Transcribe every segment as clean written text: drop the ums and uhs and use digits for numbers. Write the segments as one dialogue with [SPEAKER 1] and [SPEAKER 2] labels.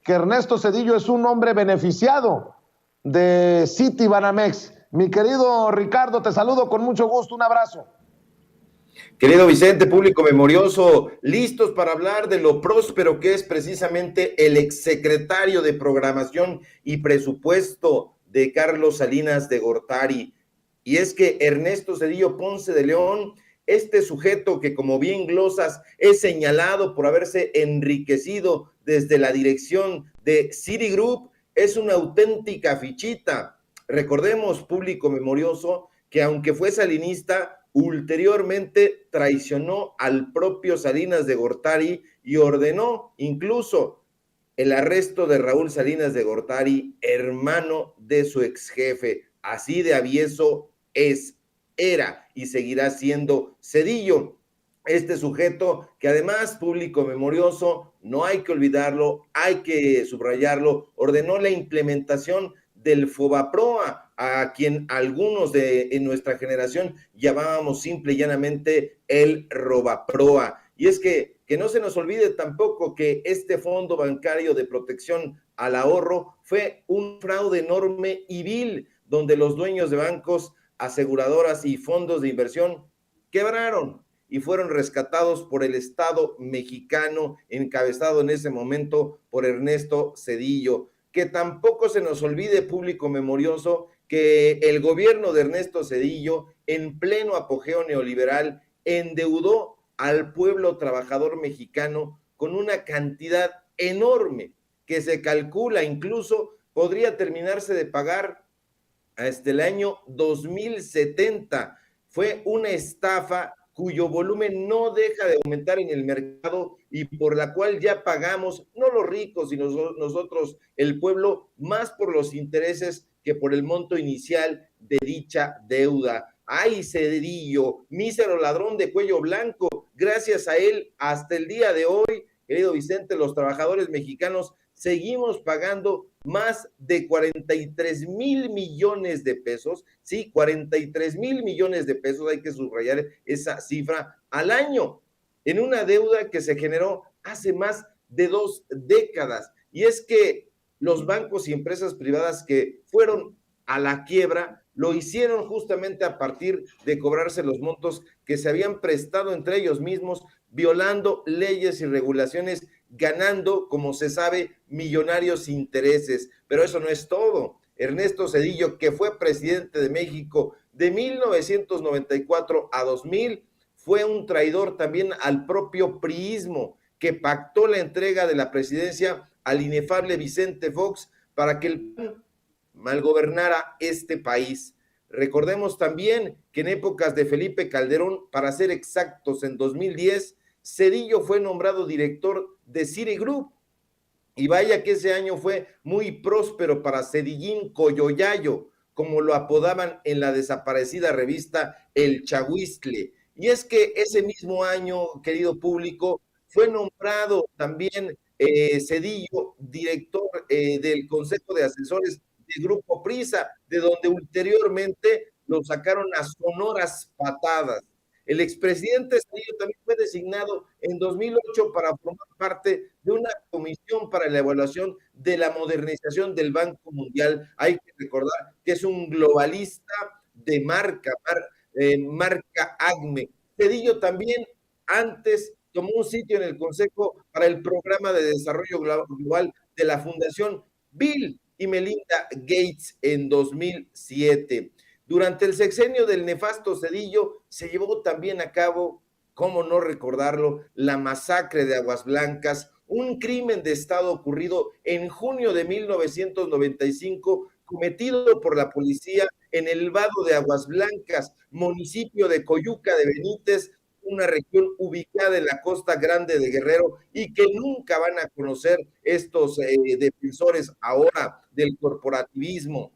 [SPEAKER 1] que Ernesto Zedillo es un hombre beneficiado de Citibanamex. Mi querido Ricardo, te saludo con mucho gusto, un abrazo.
[SPEAKER 2] Querido Vicente, público memorioso, listos para hablar de lo próspero que es precisamente el exsecretario de Programación y Presupuesto de Carlos Salinas de Gortari. Y es que Ernesto Zedillo Ponce de León, este sujeto que, como bien glosas, es señalado por haberse enriquecido desde la dirección de Citigroup, es una auténtica fichita. Recordemos, público memorioso, que aunque fue salinista, ulteriormente traicionó al propio Salinas de Gortari y ordenó incluso el arresto de Raúl Salinas de Gortari, hermano de su ex jefe. Así de avieso era y seguirá siendo Zedillo. Este sujeto que además, público memorioso, no hay que olvidarlo, hay que subrayarlo, ordenó la implementación del Fobaproa, a quien algunos en nuestra generación llamábamos simple y llanamente el Robaproa. Y es que no se nos olvide tampoco que este Fondo Bancario de Protección al Ahorro fue un fraude enorme y vil, donde los dueños de bancos, aseguradoras y fondos de inversión quebraron y fueron rescatados por el Estado mexicano, encabezado en ese momento por Ernesto Zedillo. Que tampoco se nos olvide, público memorioso, que el gobierno de Ernesto Zedillo, en pleno apogeo neoliberal, endeudó al pueblo trabajador mexicano con una cantidad enorme que se calcula incluso podría terminarse de pagar hasta el año 2070. Fue una estafa cuyo volumen no deja de aumentar en el mercado y por la cual ya pagamos, no los ricos, sino nosotros, el pueblo, más por los intereses que por el monto inicial de dicha deuda. ¡Ay, Zedillo, mísero ladrón de cuello blanco! Gracias a él, hasta el día de hoy, querido Vicente, los trabajadores mexicanos seguimos pagando más de 43,000 millones de pesos, sí, 43,000 millones de pesos, hay que subrayar esa cifra al año, en una deuda que se generó hace más de 2 décadas. Y es que los bancos y empresas privadas que fueron a la quiebra lo hicieron justamente a partir de cobrarse los montos que se habían prestado entre ellos mismos, violando leyes y regulaciones, ganando, como se sabe, millonarios intereses. Pero eso no es todo. Ernesto Zedillo, que fue presidente de México de 1994 a 2000, fue un traidor también al propio priismo, que pactó la entrega de la presidencia al inefable Vicente Fox para que el PAN malgobernara este país. Recordemos también que en épocas de Felipe Calderón, para ser exactos, en 2010, Zedillo fue nombrado director de Citigroup. Y vaya que ese año fue muy próspero para Zedillín Coyoyayo, como lo apodaban en la desaparecida revista El Chahuistle. Y es que ese mismo año, querido público, fue nombrado también Zedillo director del Consejo de Asesores del Grupo Prisa, de donde ulteriormente lo sacaron a sonoras patadas. El expresidente Zedillo también fue designado en 2008 para formar parte de una comisión para la evaluación de la modernización del Banco Mundial. Hay que recordar que es un globalista de marca ACME. Zedillo también antes tomó un sitio en el Consejo para el Programa de Desarrollo Global de la Fundación Bill y Melinda Gates en 2007. Durante el sexenio del nefasto Zedillo se llevó también a cabo, cómo no recordarlo, la masacre de Aguas Blancas, un crimen de Estado ocurrido en junio de 1995, cometido por la policía en el vado de Aguas Blancas, municipio de Coyuca de Benítez, una región ubicada en la costa grande de Guerrero y que nunca van a conocer estos defensores ahora del corporativismo.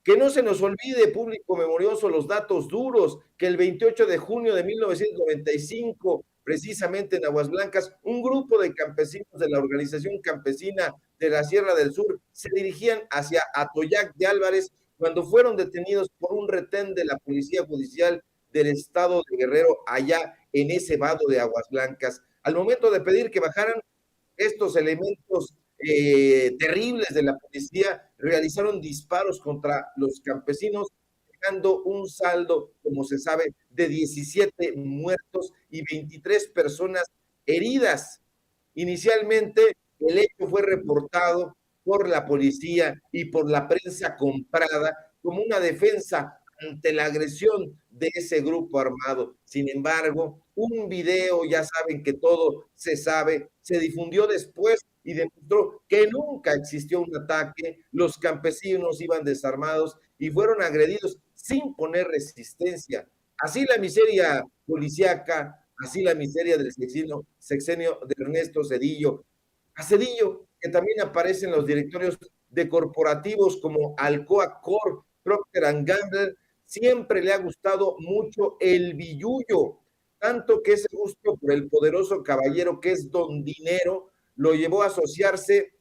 [SPEAKER 2] Que no se nos olvide, público memorioso, los datos duros, que el 28 de junio de 1995, precisamente en Aguas Blancas, un grupo de campesinos de la organización campesina de la Sierra del Sur se dirigían hacia Atoyac de Álvarez cuando fueron detenidos por un retén de la Policía Judicial del Estado de Guerrero allá en ese vado de Aguas Blancas. Al momento de pedir que bajaran estos elementos terribles de la policía realizaron disparos contra los campesinos, dejando un saldo, como se sabe, de 17 muertos y 23 personas heridas. Inicialmente, el hecho fue reportado por la policía y por la prensa comprada como una defensa ante la agresión de ese grupo armado. Sin embargo, un video, ya saben que todo se sabe, se difundió después y demostró que nunca existió un ataque, los campesinos iban desarmados y fueron agredidos sin poner resistencia. Así la miseria policíaca, así la miseria del sexenio de Ernesto Zedillo. A Zedillo, que también aparece en los directorios de corporativos como Alcoa Corp, Procter Gamble, siempre le ha gustado mucho el billullo, tanto que ese gusto por el poderoso caballero que es Don Dinero lo llevó a asociarse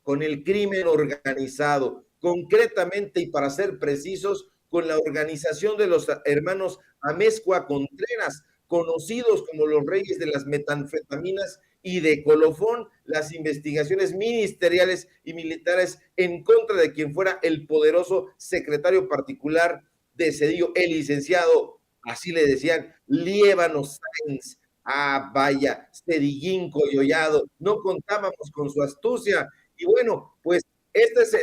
[SPEAKER 2] con el crimen organizado, concretamente y para ser precisos, con la organización de los hermanos Amezcua Contreras, conocidos como los reyes de las metanfetaminas y de colofón, las investigaciones ministeriales y militares en contra de quien fuera el poderoso secretario particular de Zedillo, el licenciado, así le decían, Liévano Sáenz. Ah, vaya, Cedillín Coyollado, no contábamos con su astucia. Y bueno, pues esta es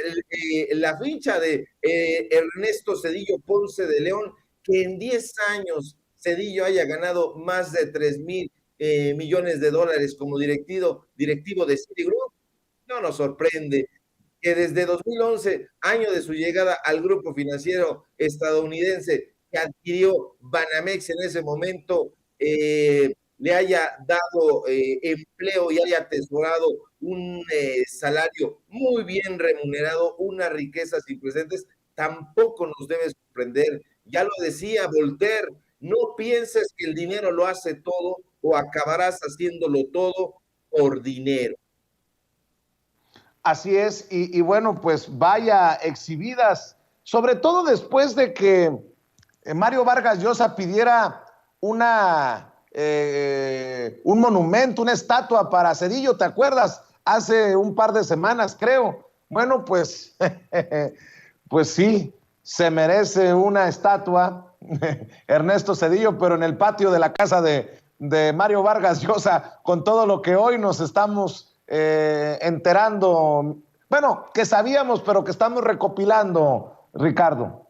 [SPEAKER 2] la ficha de Ernesto Zedillo Ponce de León, que en 10 años Zedillo haya ganado más de 3,000 millones de dólares como directivo de Citigroup. No nos sorprende que desde 2011, año de su llegada al grupo financiero estadounidense que adquirió Banamex en ese momento, le haya dado empleo y haya atesorado un salario muy bien remunerado, unas riquezas sin precedentes, tampoco nos debe sorprender. Ya lo decía Voltaire, no pienses que el dinero lo hace todo o acabarás haciéndolo todo por dinero.
[SPEAKER 1] Así es, y bueno, pues vaya exhibidas, sobre todo después de que Mario Vargas Llosa pidiera un monumento, una estatua para Zedillo, ¿te acuerdas? Hace un par de semanas, creo. Bueno, pues, pues sí, se merece una estatua, Ernesto Zedillo, pero en el patio de la casa de Mario Vargas Llosa, con todo lo que hoy nos estamos enterando, bueno, que sabíamos, pero que estamos recopilando, Ricardo.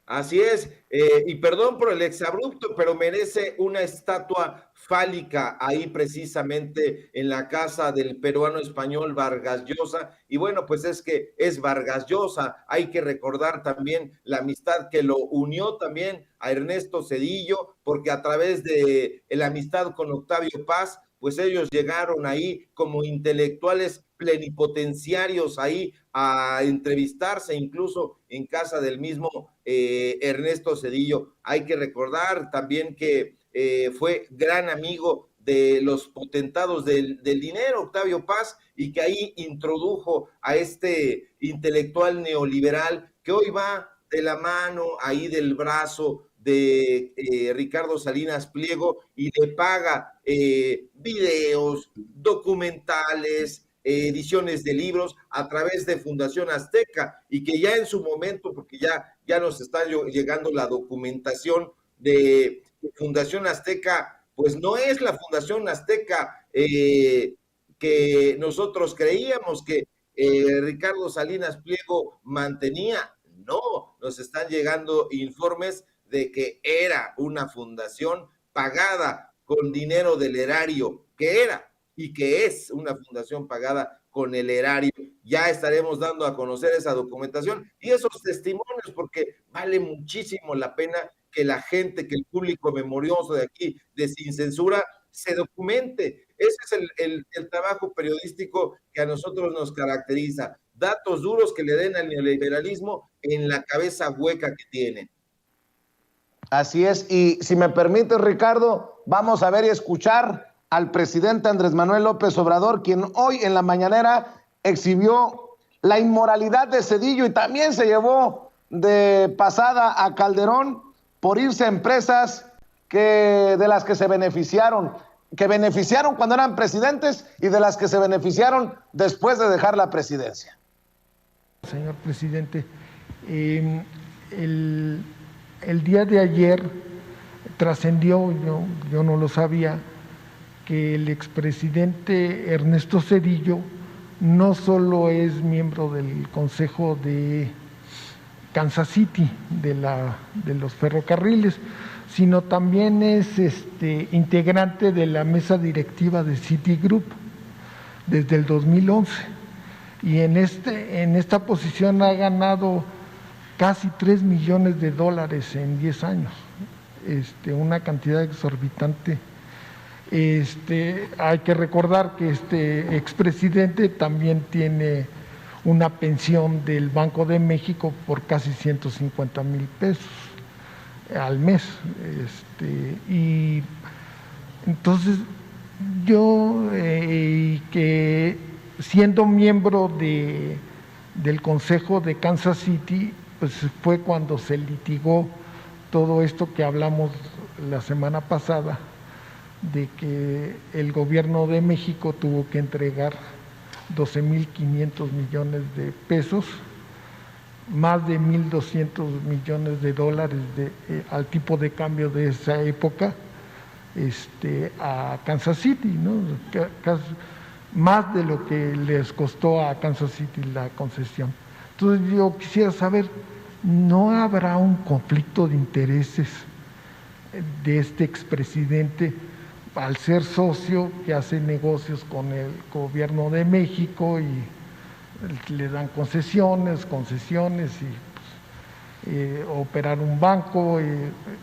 [SPEAKER 2] Así es, y perdón por el exabrupto, pero merece una estatua fálica ahí precisamente en la casa del peruano español Vargas Llosa. Y bueno, pues es que es Vargas Llosa. Hay que recordar también la amistad que lo unió también a Ernesto Zedillo, porque a través de la amistad con Octavio Paz, pues ellos llegaron ahí como intelectuales plenipotenciarios ahí a entrevistarse incluso en casa del mismo Ernesto Zedillo. Hay que recordar también que fue gran amigo de los potentados del dinero, Octavio Paz, y que ahí introdujo a este intelectual neoliberal que hoy va de la mano, ahí del brazo de Ricardo Salinas Pliego y le paga videos, documentales, ediciones de libros a través de Fundación Azteca y que ya en su momento, porque ya nos está llegando la documentación de Fundación Azteca, pues no es la Fundación Azteca que nosotros creíamos que Ricardo Salinas Pliego mantenía. No, nos están llegando informes de que era una fundación pagada con dinero del erario, que era y que es una fundación pagada con el erario. Ya estaremos dando a conocer esa documentación y esos testimonios, porque vale muchísimo la pena que la gente, que el público memorioso de aquí, de Sin Censura, se documente. Ese es el trabajo periodístico que a nosotros nos caracteriza. Datos duros que le den al neoliberalismo en la cabeza hueca que tiene.
[SPEAKER 1] Así es, y si me permite, Ricardo, vamos a ver y escuchar al presidente Andrés Manuel López Obrador, quien hoy en la mañanera exhibió la inmoralidad de Zedillo y también se llevó de pasada a Calderón por irse a empresas de las que se beneficiaron. que beneficiaron cuando eran presidentes y de las que se beneficiaron después de dejar la presidencia.
[SPEAKER 3] Señor presidente, el día de ayer trascendió, yo no lo sabía, que el expresidente Ernesto Zedillo no solo es miembro del Consejo de Kansas City, de los ferrocarriles, sino también es integrante de la mesa directiva de Citigroup desde el 2011. Y en esta posición ha ganado casi $3 millones en 10 años, una cantidad exorbitante. Hay que recordar que este expresidente también tiene una pensión del Banco de México por casi 150,000 pesos al mes. Y entonces yo, que siendo miembro del Consejo de Kansas City, pues fue cuando se litigó todo esto que hablamos la semana pasada, de que el gobierno de México tuvo que entregar 12,500 millones de pesos, más de 1,200 millones de dólares al tipo de cambio de esa época, a Kansas City, ¿no? Más de lo que les costó a Kansas City la concesión. Entonces yo quisiera saber, ¿no habrá un conflicto de intereses de este expresidente al ser socio que hace negocios con el gobierno de México y le dan concesiones y operar un banco?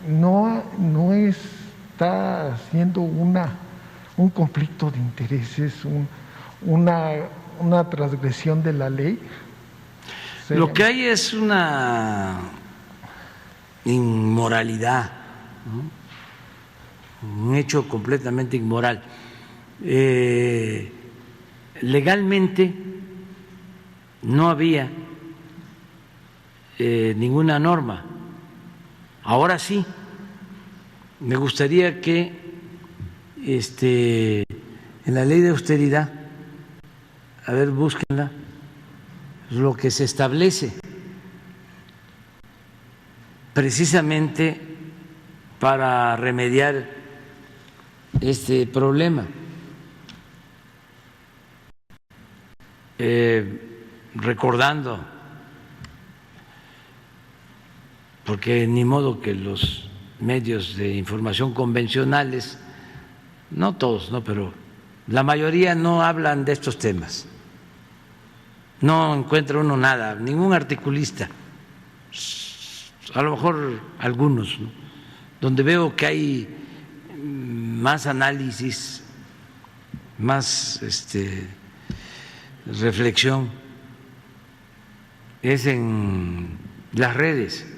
[SPEAKER 3] No está haciendo un conflicto de intereses, una transgresión de la ley.
[SPEAKER 4] Lo que hay es una inmoralidad, ¿no? Un hecho completamente inmoral. Legalmente no había ninguna norma. Ahora sí. Me gustaría que en la ley de austeridad, a ver, búsquenla, lo que se establece precisamente para remediar este problema. Recordando, porque ni modo que los medios de información convencionales, no todos, no, pero la mayoría no hablan de estos temas. No encuentra uno nada, ningún articulista, a lo mejor algunos, ¿no?, donde veo que hay más análisis, más reflexión, es en las redes.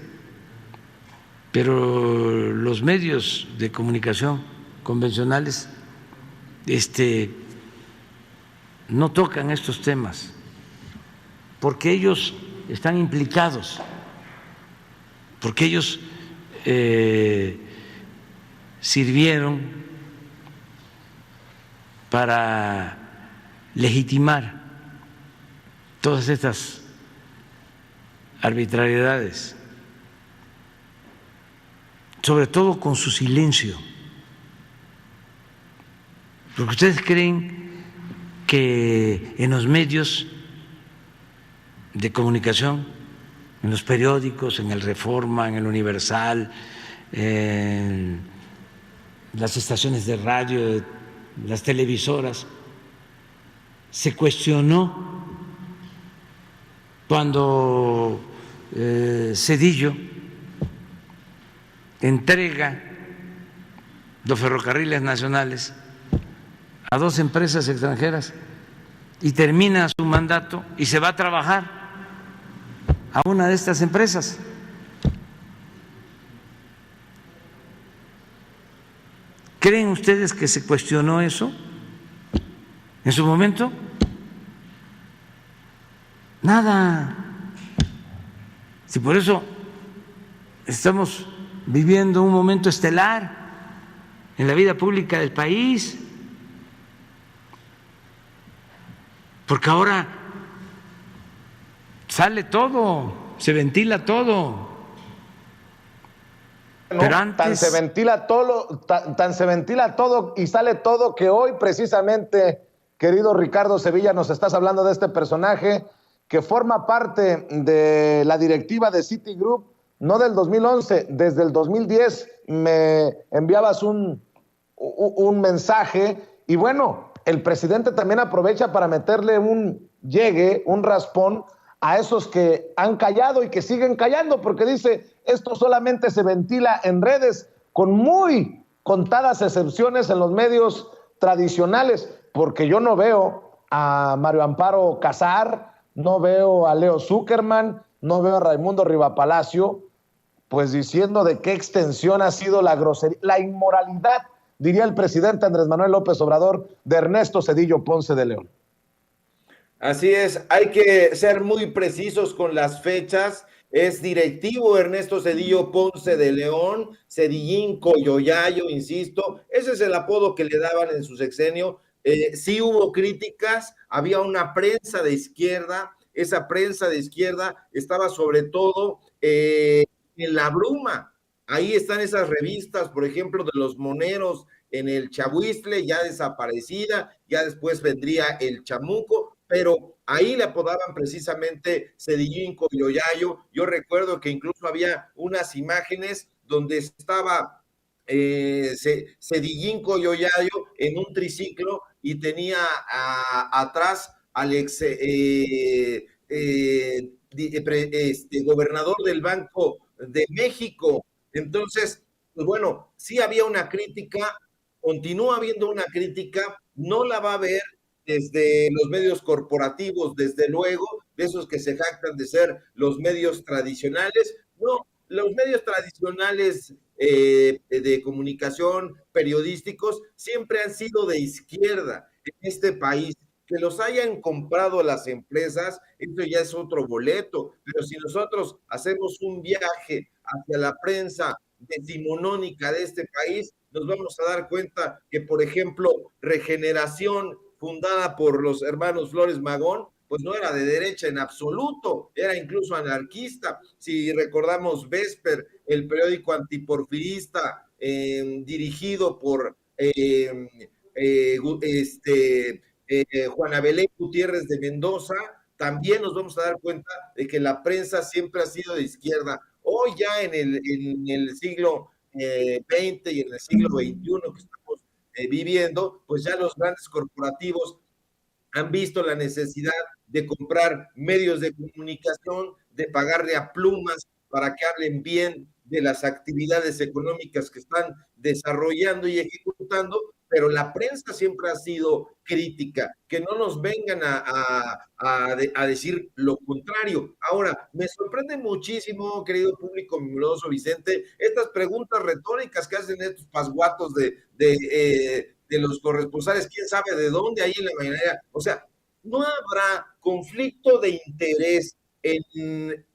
[SPEAKER 4] Pero los medios de comunicación convencionales no tocan estos temas, porque ellos están implicados, porque ellos sirvieron para legitimar todas estas arbitrariedades, sobre todo con su silencio. Porque ustedes creen que en los medios de comunicación, en los periódicos, en el Reforma, en el Universal, en las estaciones de radio, las televisoras, se cuestionó cuando Zedillo entrega los ferrocarriles nacionales a 2 empresas extranjeras y termina su mandato y se va a trabajar a una de estas empresas. ¿Creen ustedes que se cuestionó eso en su momento? Nada. Si por eso estamos viviendo un momento estelar, en la vida pública del país, porque ahora sale todo, se ventila todo.
[SPEAKER 1] ¿no?
[SPEAKER 4] Pero antes...
[SPEAKER 1] tan se ventila todo y sale todo que hoy precisamente, querido Ricardo Sevilla, nos estás hablando de este personaje que forma parte de la directiva de Citigroup, no del 2011, desde el 2010 me enviabas un mensaje y bueno, el presidente también aprovecha para meterle un llegue, un raspón a esos que han callado y que siguen callando, porque dice, esto solamente se ventila en redes, con muy contadas excepciones en los medios tradicionales, porque yo no veo a Mario Amparo Casar, no veo a Leo Zuckerman, no veo a Raimundo Rivapalacio, pues diciendo de qué extensión ha sido la grosería, la inmoralidad, diría el presidente Andrés Manuel López Obrador, de Ernesto Zedillo Ponce de León.
[SPEAKER 2] Así es, hay que ser muy precisos con las fechas. Es directivo Ernesto Zedillo Ponce de León, Zedillín Coyoyayo, insisto, ese es el apodo que le daban en su sexenio. Sí hubo críticas, había una prensa de izquierda, esa prensa de izquierda estaba sobre todo en la bruma. Ahí están esas revistas, por ejemplo, de los moneros en el Chahuiztle, ya desaparecida, ya después vendría el Chamuco, pero ahí le apodaban precisamente Zedillín Coyoyayo. Yo recuerdo que incluso había unas imágenes donde estaba Zedillín Coyoyayo en un triciclo y tenía atrás al ex gobernador del Banco de México. Entonces, pues bueno, sí había una crítica, continúa habiendo una crítica, no la va a ver desde los medios corporativos, desde luego, de esos que se jactan de ser los medios tradicionales. No, los medios tradicionales de comunicación, periodísticos, siempre han sido de izquierda en este país. Que los hayan comprado las empresas, eso ya es otro boleto, pero si nosotros hacemos un viaje hacia la prensa decimonónica de este país, nos vamos a dar cuenta que, por ejemplo, Regeneración, fundada por los hermanos Flores Magón, pues no era de derecha en absoluto, era incluso anarquista. Si recordamos Vesper, el periódico antiporfirista dirigido por Juana Belén Gutiérrez de Mendoza, también nos vamos a dar cuenta de que la prensa siempre ha sido de izquierda. Hoy ya en el siglo XX y en el siglo XXI que estamos viviendo, pues ya los grandes corporativos han visto la necesidad de comprar medios de comunicación, de pagarle a plumas para que hablen bien de las actividades económicas que están desarrollando y ejecutando, pero la prensa siempre ha sido crítica, que no nos vengan a decir lo contrario. Ahora, me sorprende muchísimo, querido público mimoso Vicente, estas preguntas retóricas que hacen estos pasguatos de los corresponsales, quién sabe de dónde, ahí en la mañanera. O sea, no habrá conflicto de interés en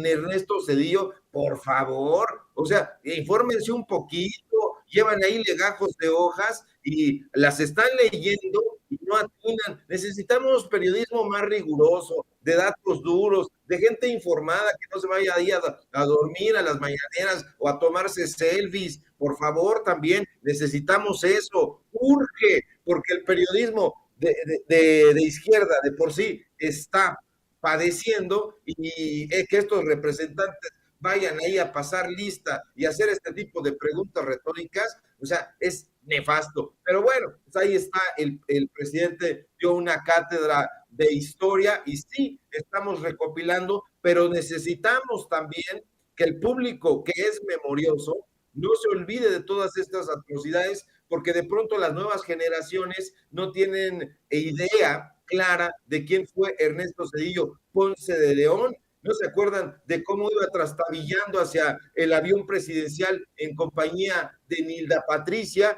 [SPEAKER 2] Ernesto Zedillo, por favor. O sea, infórmense un poquito, llevan ahí legajos de hojas y las están leyendo y no atinan. Necesitamos periodismo más riguroso, de datos duros, de gente informada que no se vaya ahí a dormir a las mañaneras o a tomarse selfies. Por favor, también necesitamos eso. Urge, porque el periodismo de izquierda de por sí está padeciendo y que estos representantes vayan ahí a pasar lista y hacer este tipo de preguntas retóricas, o sea, es nefasto. Pero bueno, pues ahí está, el presidente dio una cátedra de historia y sí, estamos recopilando, pero necesitamos también que el público que es memorioso no se olvide de todas estas atrocidades, porque de pronto las nuevas generaciones no tienen idea clara de quién fue Ernesto Zedillo Ponce de León. ¿No se acuerdan de cómo iba trastabillando hacia el avión presidencial en compañía de Nilda Patricia,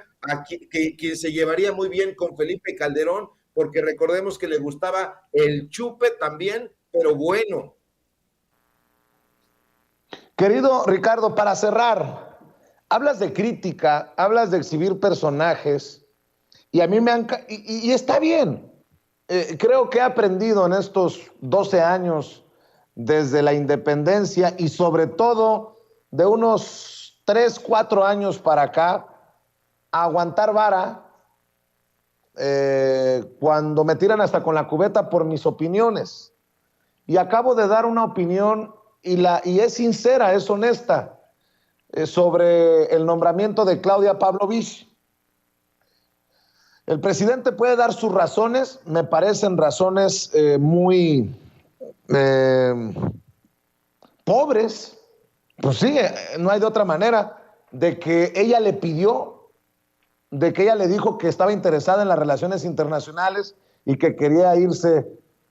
[SPEAKER 2] quien se llevaría muy bien con Felipe Calderón, porque recordemos que le gustaba el chupe también, pero bueno.
[SPEAKER 1] Querido Ricardo, para cerrar, hablas de crítica, hablas de exhibir personajes, y a mí y está bien. Creo que he aprendido en estos 12 años desde la independencia y sobre todo de unos 3, 4 años para acá, a aguantar vara cuando me tiran hasta con la cubeta por mis opiniones. Y acabo de dar una opinión y es sincera, es honesta, sobre el nombramiento de Claudia Pavlovich. El presidente puede dar sus razones, me parecen razones muy pobres, pues sí, no hay de otra manera, de que ella le pidió, de que ella le dijo que estaba interesada en las relaciones internacionales y que quería irse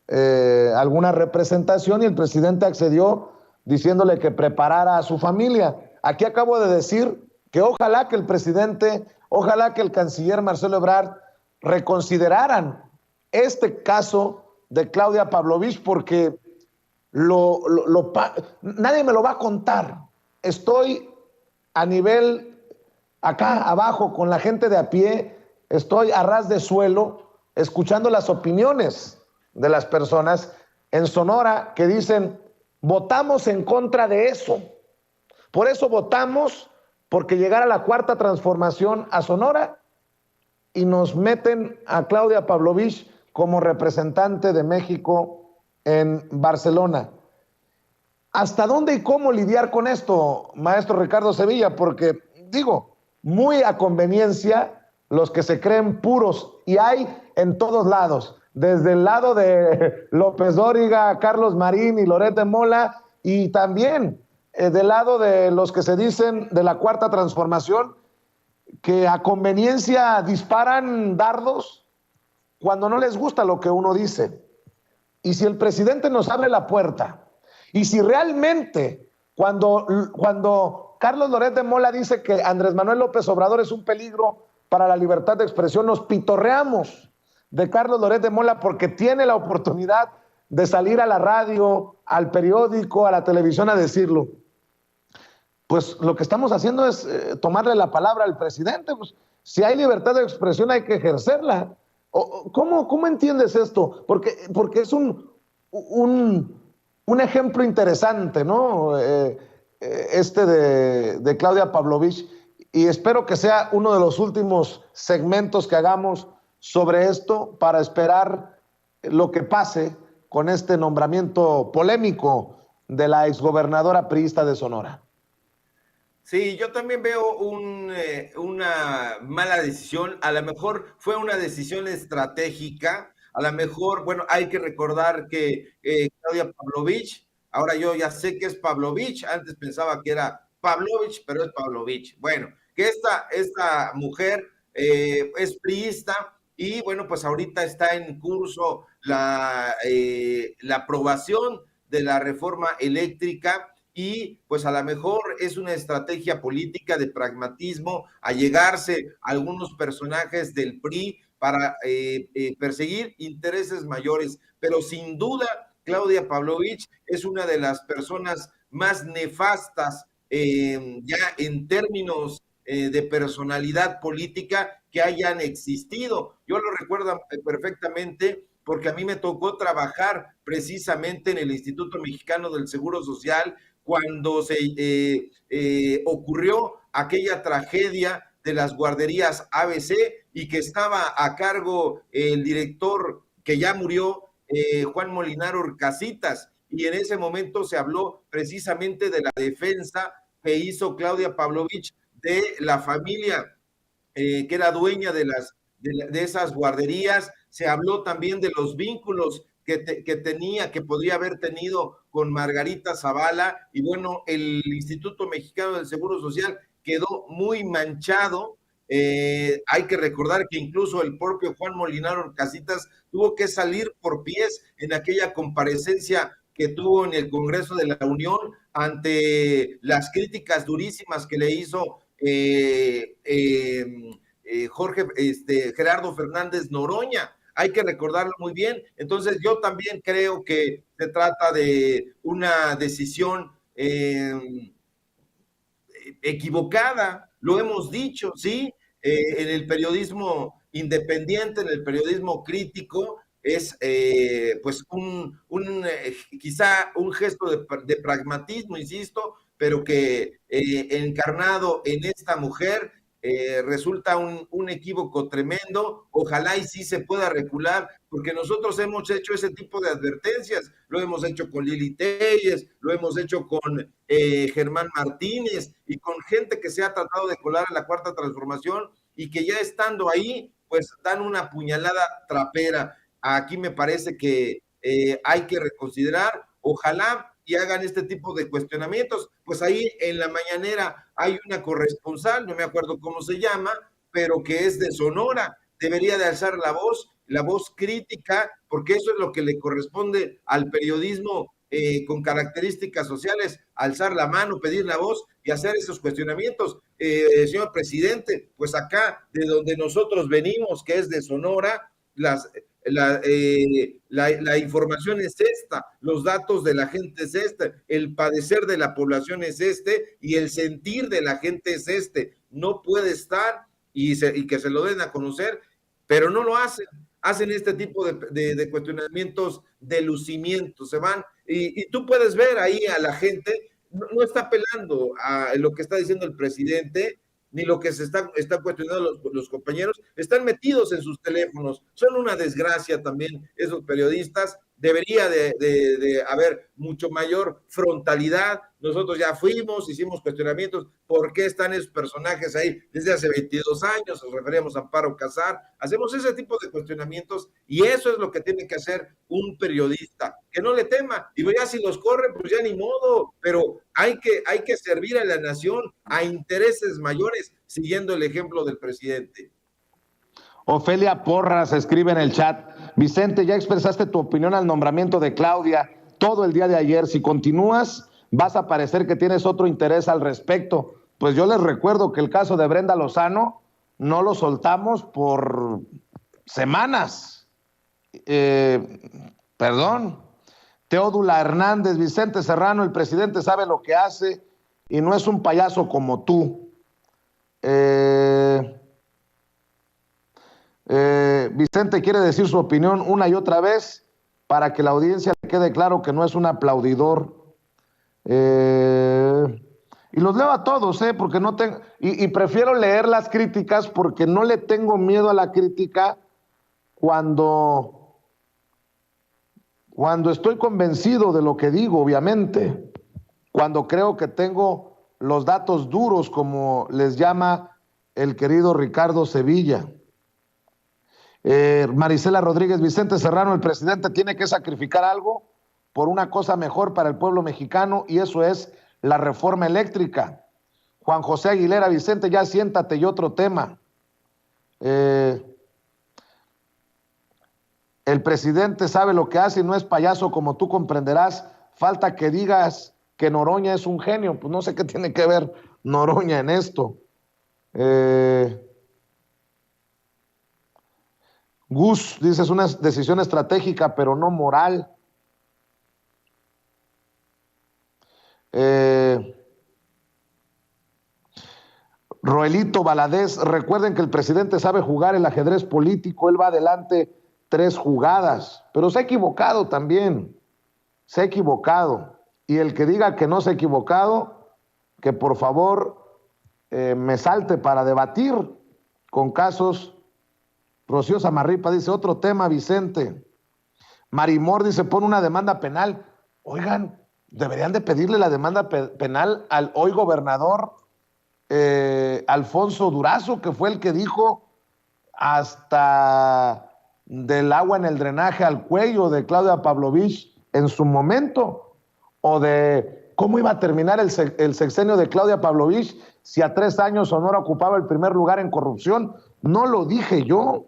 [SPEAKER 1] a alguna representación, y el presidente accedió diciéndole que preparara a su familia. Aquí acabo de decir que ojalá que el presidente, ojalá que el canciller Marcelo Ebrard reconsideraran este caso de Claudia Pavlovich, porque nadie me lo va a contar. Estoy a nivel acá abajo con la gente de a pie, estoy a ras de suelo escuchando las opiniones de las personas en Sonora que dicen: votamos en contra de eso, por eso votamos porque llegara la cuarta transformación a Sonora y nos meten a Claudia Pavlovich como representante de México en Barcelona. ¿Hasta dónde y cómo lidiar con esto, maestro Ricardo Sevilla? Porque, digo, muy a conveniencia los que se creen puros, y hay en todos lados, desde el lado de López Dóriga, Carlos Marín y Loret de Mola, y también del lado de los que se dicen de la cuarta transformación, que a conveniencia disparan dardos cuando no les gusta lo que uno dice. Y si el presidente nos abre la puerta, y si realmente cuando Carlos Loret de Mola dice que Andrés Manuel López Obrador es un peligro para la libertad de expresión, nos pitorreamos de Carlos Loret de Mola porque tiene la oportunidad de salir a la radio, al periódico, a la televisión a decirlo. Pues lo que estamos haciendo es tomarle la palabra al presidente. Pues, si hay libertad de expresión hay que ejercerla. ¿Cómo entiendes esto? Porque es un ejemplo interesante, ¿no? Este de Claudia Pavlovich, y espero que sea uno de los últimos segmentos que hagamos sobre esto para esperar lo que pase con este nombramiento polémico de la exgobernadora priista de Sonora.
[SPEAKER 2] Sí, yo también veo una mala decisión. A lo mejor fue una decisión estratégica. A lo mejor, bueno, hay que recordar que Claudia Pavlovich, ahora yo ya sé que es Pavlovich, antes pensaba que era Pavlovich, pero es Pavlovich. Bueno, que esta mujer es priista y bueno, pues ahorita está en curso la aprobación de la reforma eléctrica. Y pues a lo mejor es una estrategia política de pragmatismo, allegarse a algunos personajes del PRI para perseguir intereses mayores, pero sin duda Claudia Pavlovich es una de las personas más nefastas ya en términos de personalidad política que hayan existido. Yo lo recuerdo perfectamente porque a mí me tocó trabajar precisamente en el Instituto Mexicano del Seguro Social cuando se ocurrió aquella tragedia de las guarderías ABC y que estaba a cargo el director que ya murió, Juan Molinar Orcasitas, y en ese momento se habló precisamente de la defensa que hizo Claudia Pavlovich de la familia que era dueña de esas guarderías. Se habló también de los vínculos que podría haber tenido con Margarita Zavala, y bueno, el Instituto Mexicano del Seguro Social quedó muy manchado. Hay que recordar que incluso el propio Juan Molinar Orcasitas tuvo que salir por pies en aquella comparecencia que tuvo en el Congreso de la Unión ante las críticas durísimas que le hizo Gerardo Fernández Noroña. Hay que recordarlo muy bien. Entonces yo también creo que se trata de una decisión equivocada, lo hemos dicho, ¿sí? En el periodismo independiente, en el periodismo crítico, es pues quizá un gesto de pragmatismo, insisto, pero que encarnado en esta mujer resulta un equívoco tremendo. Ojalá y sí se pueda recular, porque nosotros hemos hecho ese tipo de advertencias, lo hemos hecho con Lili Telles, lo hemos hecho con Germán Martínez y con gente que se ha tratado de colar a la Cuarta Transformación y que ya estando ahí, pues dan una puñalada trapera. Aquí me parece que hay que reconsiderar, ojalá y hagan este tipo de cuestionamientos. Pues ahí en la mañanera hay una corresponsal, no me acuerdo cómo se llama, pero que es de Sonora, debería de alzar la voz crítica, porque eso es lo que le corresponde al periodismo con características sociales, alzar la mano, pedir la voz y hacer esos cuestionamientos. Señor presidente, pues acá de donde nosotros venimos, que es de Sonora, la información es esta, los datos de la gente es este, el padecer de la población es este y el sentir de la gente es este. No puede estar y que se lo den a conocer, pero no lo hacen. Hacen este tipo de cuestionamientos de lucimiento, se van y tú puedes ver ahí a la gente, no está apelando a lo que está diciendo el presidente, ni lo que se está cuestionando los compañeros, están metidos en sus teléfonos, son una desgracia también esos periodistas, debería de haber mucho mayor frontalidad, nosotros ya fuimos, hicimos cuestionamientos, ¿por qué están esos personajes ahí desde hace 22 años? Nos referíamos a Amparo Casar, hacemos ese tipo de cuestionamientos y eso es lo que tiene que hacer un periodista, que no le tema, digo ya si los corren pues ya ni modo, pero hay que servir a la nación, a intereses mayores, siguiendo el ejemplo del presidente.
[SPEAKER 1] Ofelia Porras escribe en el chat: Vicente, ya expresaste tu opinión al nombramiento de Claudia todo el día de ayer. Si continúas, vas a parecer que tienes otro interés al respecto. Pues yo les recuerdo que el caso de Brenda Lozano no lo soltamos por semanas. Perdón. Teódula Hernández: Vicente Serrano, el presidente sabe lo que hace y no es un payaso como tú. Vicente quiere decir su opinión una y otra vez para que la audiencia le quede claro que no es un aplaudidor. Y los leo a todos, porque no tengo, y prefiero leer las críticas porque no le tengo miedo a la crítica cuando estoy convencido de lo que digo, obviamente, cuando creo que tengo los datos duros, como les llama el querido Ricardo Sevilla. Marisela Rodríguez: Vicente Serrano, el presidente tiene que sacrificar algo por una cosa mejor para el pueblo mexicano y eso es la reforma eléctrica. Juan José Aguilera: Vicente, ya siéntate, y otro tema. El presidente sabe lo que hace y no es payaso, como tú comprenderás. Falta que digas que Noroña es un genio. Pues no sé qué tiene que ver Noroña en esto. Gus dice: es una decisión estratégica, pero no moral. Roelito Valadez: recuerden que el presidente sabe jugar el ajedrez político, él va adelante 3 jugadas, pero se ha equivocado también, se ha equivocado. Y el que diga que no se ha equivocado, que por favor me salte para debatir con casos. Rocío Samarripa dice: otro tema, Vicente. Marimor dice: pon una demanda penal. Oigan, deberían de pedirle la demanda penal al hoy gobernador Alfonso Durazo, que fue el que dijo hasta del agua en el drenaje al cuello de Claudia Pavlovich en su momento, o de cómo iba a terminar el sexenio de Claudia Pavlovich si a 3 años Sonora ocupaba el primer lugar en corrupción. No lo dije yo.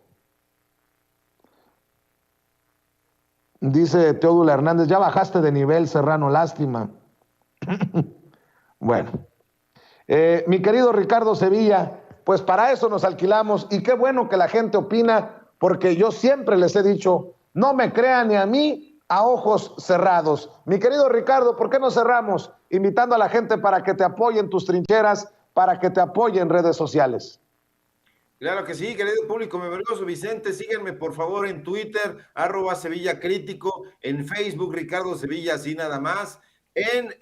[SPEAKER 1] Dice Teódula Hernández: ya bajaste de nivel, Serrano, lástima. Bueno, mi querido Ricardo Sevilla, pues para eso nos alquilamos, y qué bueno que la gente opina, porque yo siempre les he dicho, no me crean ni a mí a ojos cerrados. Mi querido Ricardo, ¿por qué no cerramos invitando a la gente para que te apoye en tus trincheras, para que te apoye en redes sociales?
[SPEAKER 2] Claro que sí, querido público memorioso. Vicente, síganme por favor en Twitter, @Sevilla Crítico, en Facebook, Ricardo Sevilla, así nada más. En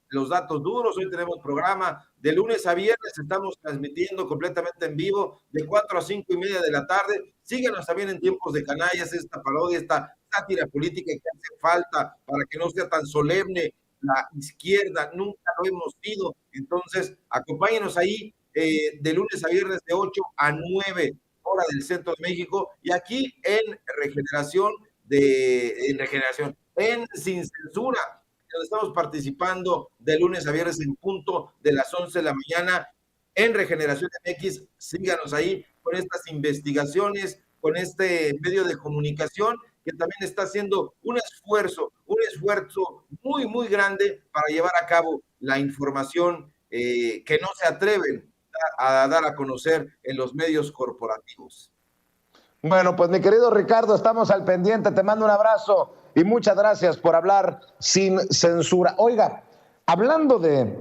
[SPEAKER 2] Los Datos Duros, hoy tenemos programa de lunes a viernes, estamos transmitiendo completamente en vivo de 4 a 5 y media de la tarde. Síganos también en Tiempos de Canallas, esta parodia, esta sátira política que hace falta para que no sea tan solemne la izquierda, nunca lo hemos sido. Entonces, acompáñenos ahí de lunes a viernes de 8 a 9 hora del centro de México, y aquí en en Sin Censura, donde estamos participando de lunes a viernes en punto de las 11 de la mañana en Regeneración MX. Síganos ahí con estas investigaciones, con este medio de comunicación que también está haciendo un esfuerzo muy, muy grande para llevar a cabo la información que no se atreven a dar a conocer en los medios corporativos.
[SPEAKER 1] Bueno, pues mi querido Ricardo, estamos al pendiente, te mando un abrazo y muchas gracias por hablar sin censura. Oiga, hablando de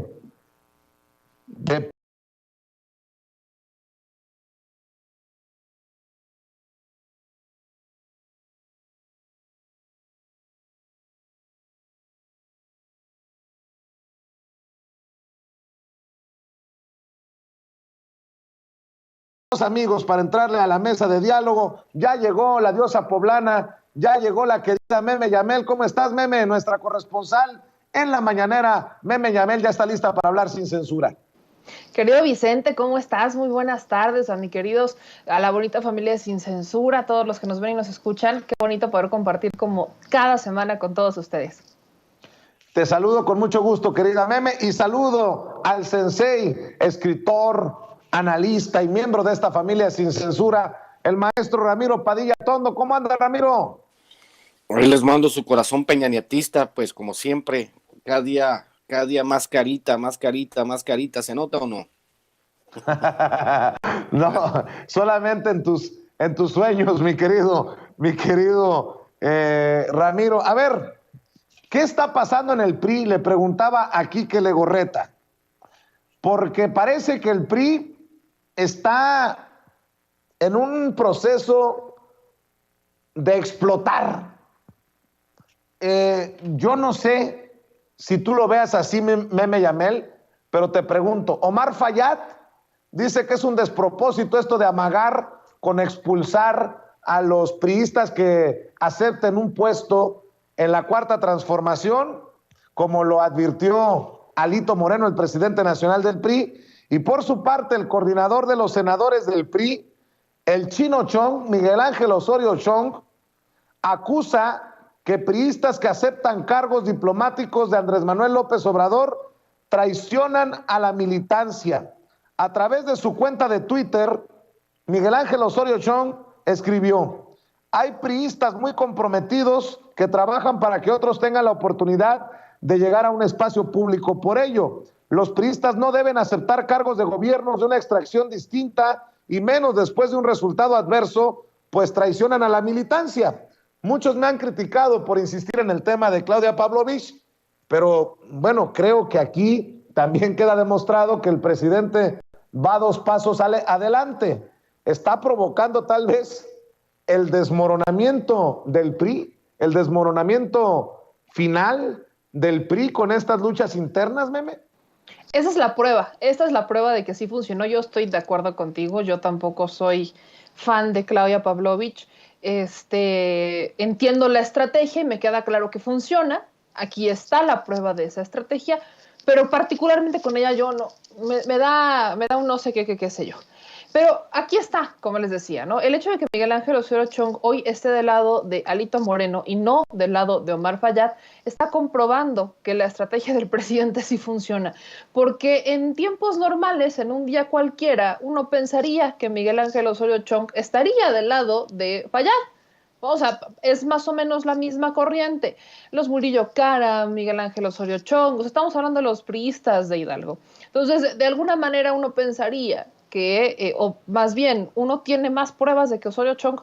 [SPEAKER 1] amigos, para entrarle a la mesa de diálogo, ya llegó la diosa poblana, ya llegó la querida Meme Yamel. ¿Cómo estás, Meme? Nuestra corresponsal en la mañanera. Meme Yamel ya está lista para hablar sin censura.
[SPEAKER 5] Querido Vicente, ¿cómo estás? Muy buenas tardes a a la bonita familia de Sin Censura, a todos los que nos ven y nos escuchan. Qué bonito poder compartir como cada semana con todos ustedes.
[SPEAKER 1] Te saludo con mucho gusto, querida Meme, y saludo al sensei, escritor, analista y miembro de esta familia Sin Censura, el maestro Ramiro Padilla Tondo. ¿Cómo anda, Ramiro?
[SPEAKER 6] Hoy les mando su corazón peñaniatista, pues como siempre, cada día más carita, ¿se nota o no?
[SPEAKER 1] No, solamente en tus sueños, mi querido Ramiro. A ver, ¿qué está pasando en el PRI? Le preguntaba a Quique Legorreta, porque parece que el PRI está en un proceso de explotar. Yo no sé si tú lo veas así, Meme Yamel, pero te pregunto, Omar Fayad dice que es un despropósito esto de amagar con expulsar a los priistas que acepten un puesto en la Cuarta Transformación, como lo advirtió Alito Moreno, el presidente nacional del PRI. Y por su parte, el coordinador de los senadores del PRI, el Chino Chong, Miguel Ángel Osorio Chong, acusa que priistas que aceptan cargos diplomáticos de Andrés Manuel López Obrador traicionan a la militancia. A través de su cuenta de Twitter, Miguel Ángel Osorio Chong escribió: hay priistas muy comprometidos que trabajan para que otros tengan la oportunidad de llegar a un espacio público. Por ello, los priistas no deben aceptar cargos de gobierno de una extracción distinta, y menos después de un resultado adverso, pues traicionan a la militancia. Muchos me han criticado por insistir en el tema de Claudia Pavlovich, pero bueno, creo que aquí también queda demostrado que el presidente va 2 pasos adelante. Está provocando tal vez el desmoronamiento del PRI, el desmoronamiento final del PRI con estas luchas internas, Meme.
[SPEAKER 5] Esa es la prueba, esta es la prueba de que sí funcionó. Yo estoy de acuerdo contigo, yo tampoco soy fan de Claudia Pavlovich. Entiendo la estrategia y me queda claro que funciona. Aquí está la prueba de esa estrategia, pero particularmente con ella yo no, me da un no sé qué sé yo. Pero aquí está, como les decía, ¿no? El hecho de que Miguel Ángel Osorio Chong hoy esté del lado de Alito Moreno y no del lado de Omar Fayad está comprobando que la estrategia del presidente sí funciona. Porque en tiempos normales, en un día cualquiera, uno pensaría que Miguel Ángel Osorio Chong estaría del lado de Fayad. O sea, es más o menos la misma corriente. Los Murillo Karam, Miguel Ángel Osorio Chong, o sea, estamos hablando de los priistas de Hidalgo. Entonces, de alguna manera uno pensaría que, o más bien, uno tiene más pruebas de que Osorio Chong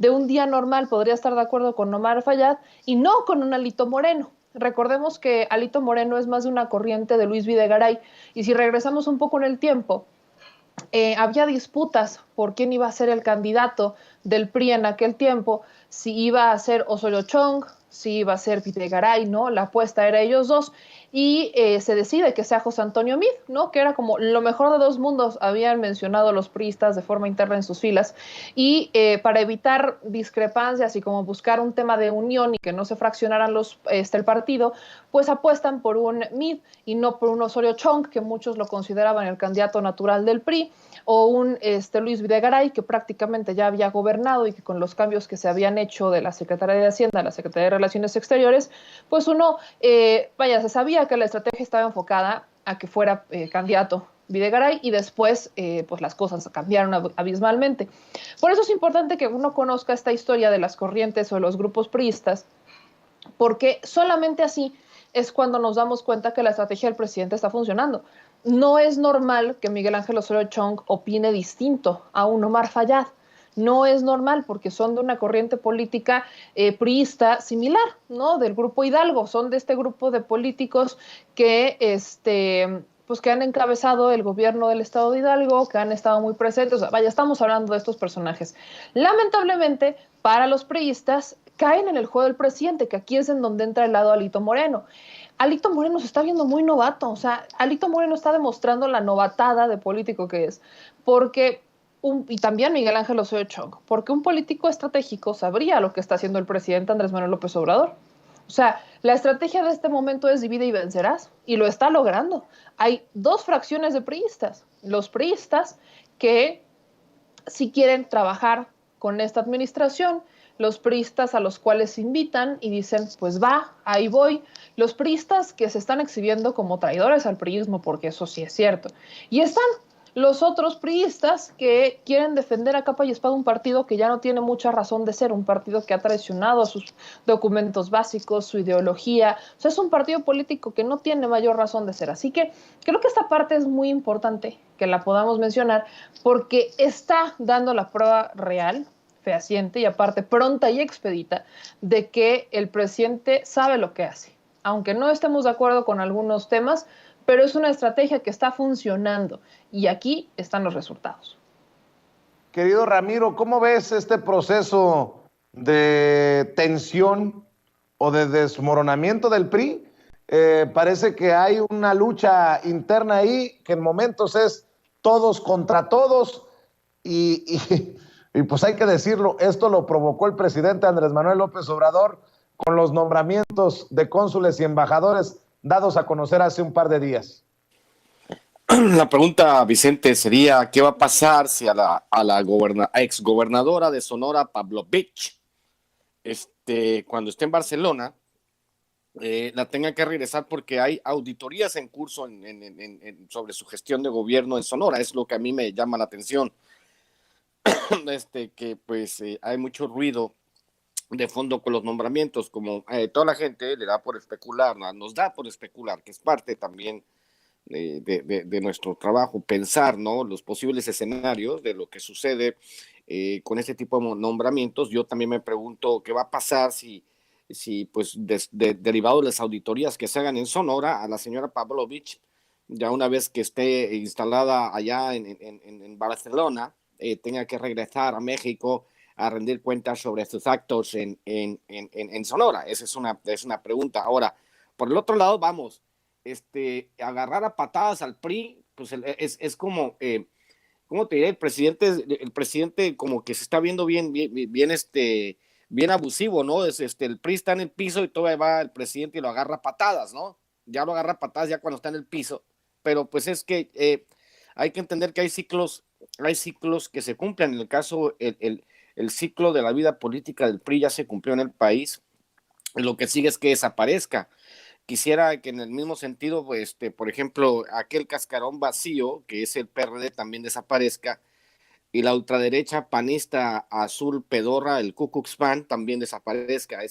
[SPEAKER 5] de un día normal podría estar de acuerdo con Omar Fayad y no con un Alito Moreno. Recordemos que Alito Moreno es más de una corriente de Luis Videgaray, y si regresamos un poco en el tiempo, había disputas por quién iba a ser el candidato del PRI en aquel tiempo, si iba a ser Osorio Chong, si iba a ser Videgaray, ¿no? La apuesta era ellos dos, y se decide que sea José Antonio Meade, ¿no? Que era como lo mejor de dos mundos, habían mencionado los priistas de forma interna en sus filas, y para evitar discrepancias y como buscar un tema de unión y que no se fraccionaran el partido, pues apuestan por un Meade y no por un Osorio Chong, que muchos lo consideraban el candidato natural del PRI, o un Luis Videgaray, que prácticamente ya había gobernado y que con los cambios que se habían hecho de la Secretaría de Hacienda a la Secretaría de Relaciones Exteriores, pues se sabía que la estrategia estaba enfocada a que fuera candidato Videgaray, y después pues las cosas cambiaron abismalmente. Por eso es importante que uno conozca esta historia de las corrientes o de los grupos priistas, porque solamente así es cuando nos damos cuenta que la estrategia del presidente está funcionando. No es normal que Miguel Ángel Osorio Chong opine distinto a un Omar Fayad. No es normal, porque son de una corriente política priista similar, ¿no? Del grupo Hidalgo. Son de este grupo de políticos que pues que han encabezado el gobierno del estado de Hidalgo, que han estado muy presentes. O sea, estamos hablando de estos personajes. Lamentablemente, para los priistas, caen en el juego del presidente, que aquí es en donde entra el lado Alito Moreno. Alito Moreno se está viendo muy novato, o sea, Alito Moreno está demostrando la novatada de político que es, porque y también Miguel Ángel Osorio Chong, porque un político estratégico sabría lo que está haciendo el presidente Andrés Manuel López Obrador. O sea, la estrategia de este momento es divide y vencerás, y lo está logrando. Hay dos fracciones de priistas: los priistas que si quieren trabajar con esta administración, los priistas a los cuales invitan y dicen, pues va, ahí voy, los priistas que se están exhibiendo como traidores al priismo, porque eso sí es cierto, y están los otros priistas que quieren defender a capa y espada un partido que ya no tiene mucha razón de ser, un partido que ha traicionado sus documentos básicos, su ideología. O sea, es un partido político que no tiene mayor razón de ser. Así que creo que esta parte es muy importante que la podamos mencionar, porque está dando la prueba real, fehaciente y aparte pronta y expedita, de que el presidente sabe lo que hace. Aunque no estemos de acuerdo con algunos temas, pero es una estrategia que está funcionando, y aquí están los resultados.
[SPEAKER 1] Querido Ramiro, ¿cómo ves este proceso de tensión o de desmoronamiento del PRI? Parece que hay una lucha interna ahí, que en momentos es todos contra todos, y pues hay que decirlo, esto lo provocó el presidente Andrés Manuel López Obrador con los nombramientos de cónsules y embajadores dados a conocer hace un par de días.
[SPEAKER 6] La pregunta, Vicente, sería, ¿qué va a pasar si a la exgobernadora de Sonora, Pavlovich, cuando esté en Barcelona, la tenga que regresar porque hay auditorías en curso sobre su gestión de gobierno en Sonora? Es lo que a mí me llama la atención, que pues hay mucho ruido de fondo con los nombramientos, como toda la gente le da por especular, nos da por especular, que es parte también de nuestro trabajo, pensar, ¿no?, los posibles escenarios de lo que sucede con este tipo de nombramientos. Yo también me pregunto qué va a pasar si pues derivado de las auditorías que se hagan en Sonora, a la señora Pavlovich, ya una vez que esté instalada allá en Barcelona, tenga que regresar a México a rendir cuentas sobre sus actos en Sonora. Esa es una pregunta. Ahora, por el otro lado, vamos, agarrar a patadas al PRI, pues es como, ¿cómo te diré? El presidente como que se está viendo bien abusivo, ¿no? El PRI está en el piso y todavía va el presidente y lo agarra a patadas, ¿no? Ya lo agarra a patadas ya cuando está en el piso, pero pues es que hay que entender que hay ciclos que se cumplen. En el caso, el ciclo de la vida política del PRI ya se cumplió en el país, lo que sigue es que desaparezca. Quisiera que en el mismo sentido, pues, por ejemplo, aquel cascarón vacío que es el PRD también desaparezca, y la ultraderecha panista azul pedorra, el Ku Klux Klan, también desaparezca.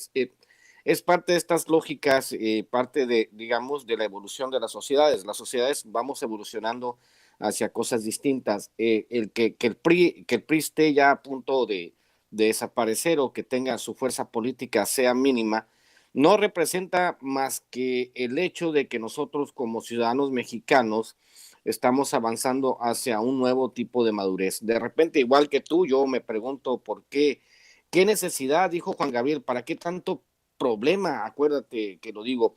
[SPEAKER 6] Es parte de estas lógicas, parte de, digamos, de la evolución de las sociedades. Las sociedades vamos evolucionando hacia cosas distintas. Que el PRI esté ya a punto de desaparecer o que tenga su fuerza política sea mínima, no representa más que el hecho de que nosotros como ciudadanos mexicanos estamos avanzando hacia un nuevo tipo de madurez. De repente, igual que tú, yo me pregunto por qué necesidad, dijo Juan Gabriel, ¿para qué tanto problema? Acuérdate que lo digo,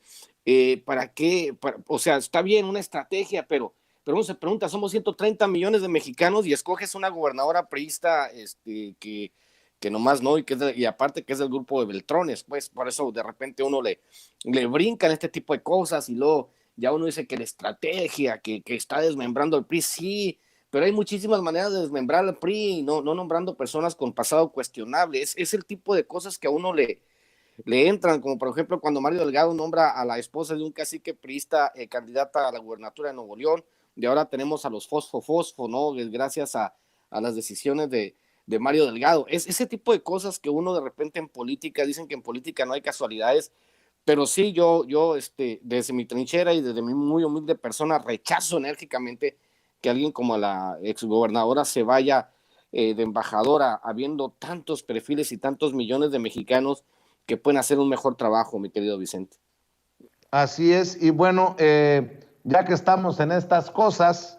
[SPEAKER 6] ¿para qué? O sea, está bien una estrategia, pero uno se pregunta, somos 130 millones de mexicanos y escoges una gobernadora priista que nomás no, y aparte que es del grupo de Beltrones, pues por eso de repente uno le brincan este tipo de cosas y luego ya uno dice que la estrategia, que está desmembrando el PRI, sí, pero hay muchísimas maneras de desmembrar al PRI, no nombrando personas con pasado cuestionable, es el tipo de cosas que a uno le entran, como por ejemplo cuando Mario Delgado nombra a la esposa de un cacique priista candidata a la gubernatura de Nuevo León, y ahora tenemos a los fosfo, ¿no? Gracias a las decisiones de Mario Delgado. Es ese tipo de cosas que uno de repente en política, dicen que en política no hay casualidades, pero sí yo desde mi trinchera y desde mi muy humilde persona rechazo enérgicamente que alguien como la exgobernadora se vaya de embajadora, habiendo tantos perfiles y tantos millones de mexicanos que pueden hacer un mejor trabajo, mi querido Vicente.
[SPEAKER 1] Así es, y bueno, ya que estamos en estas cosas,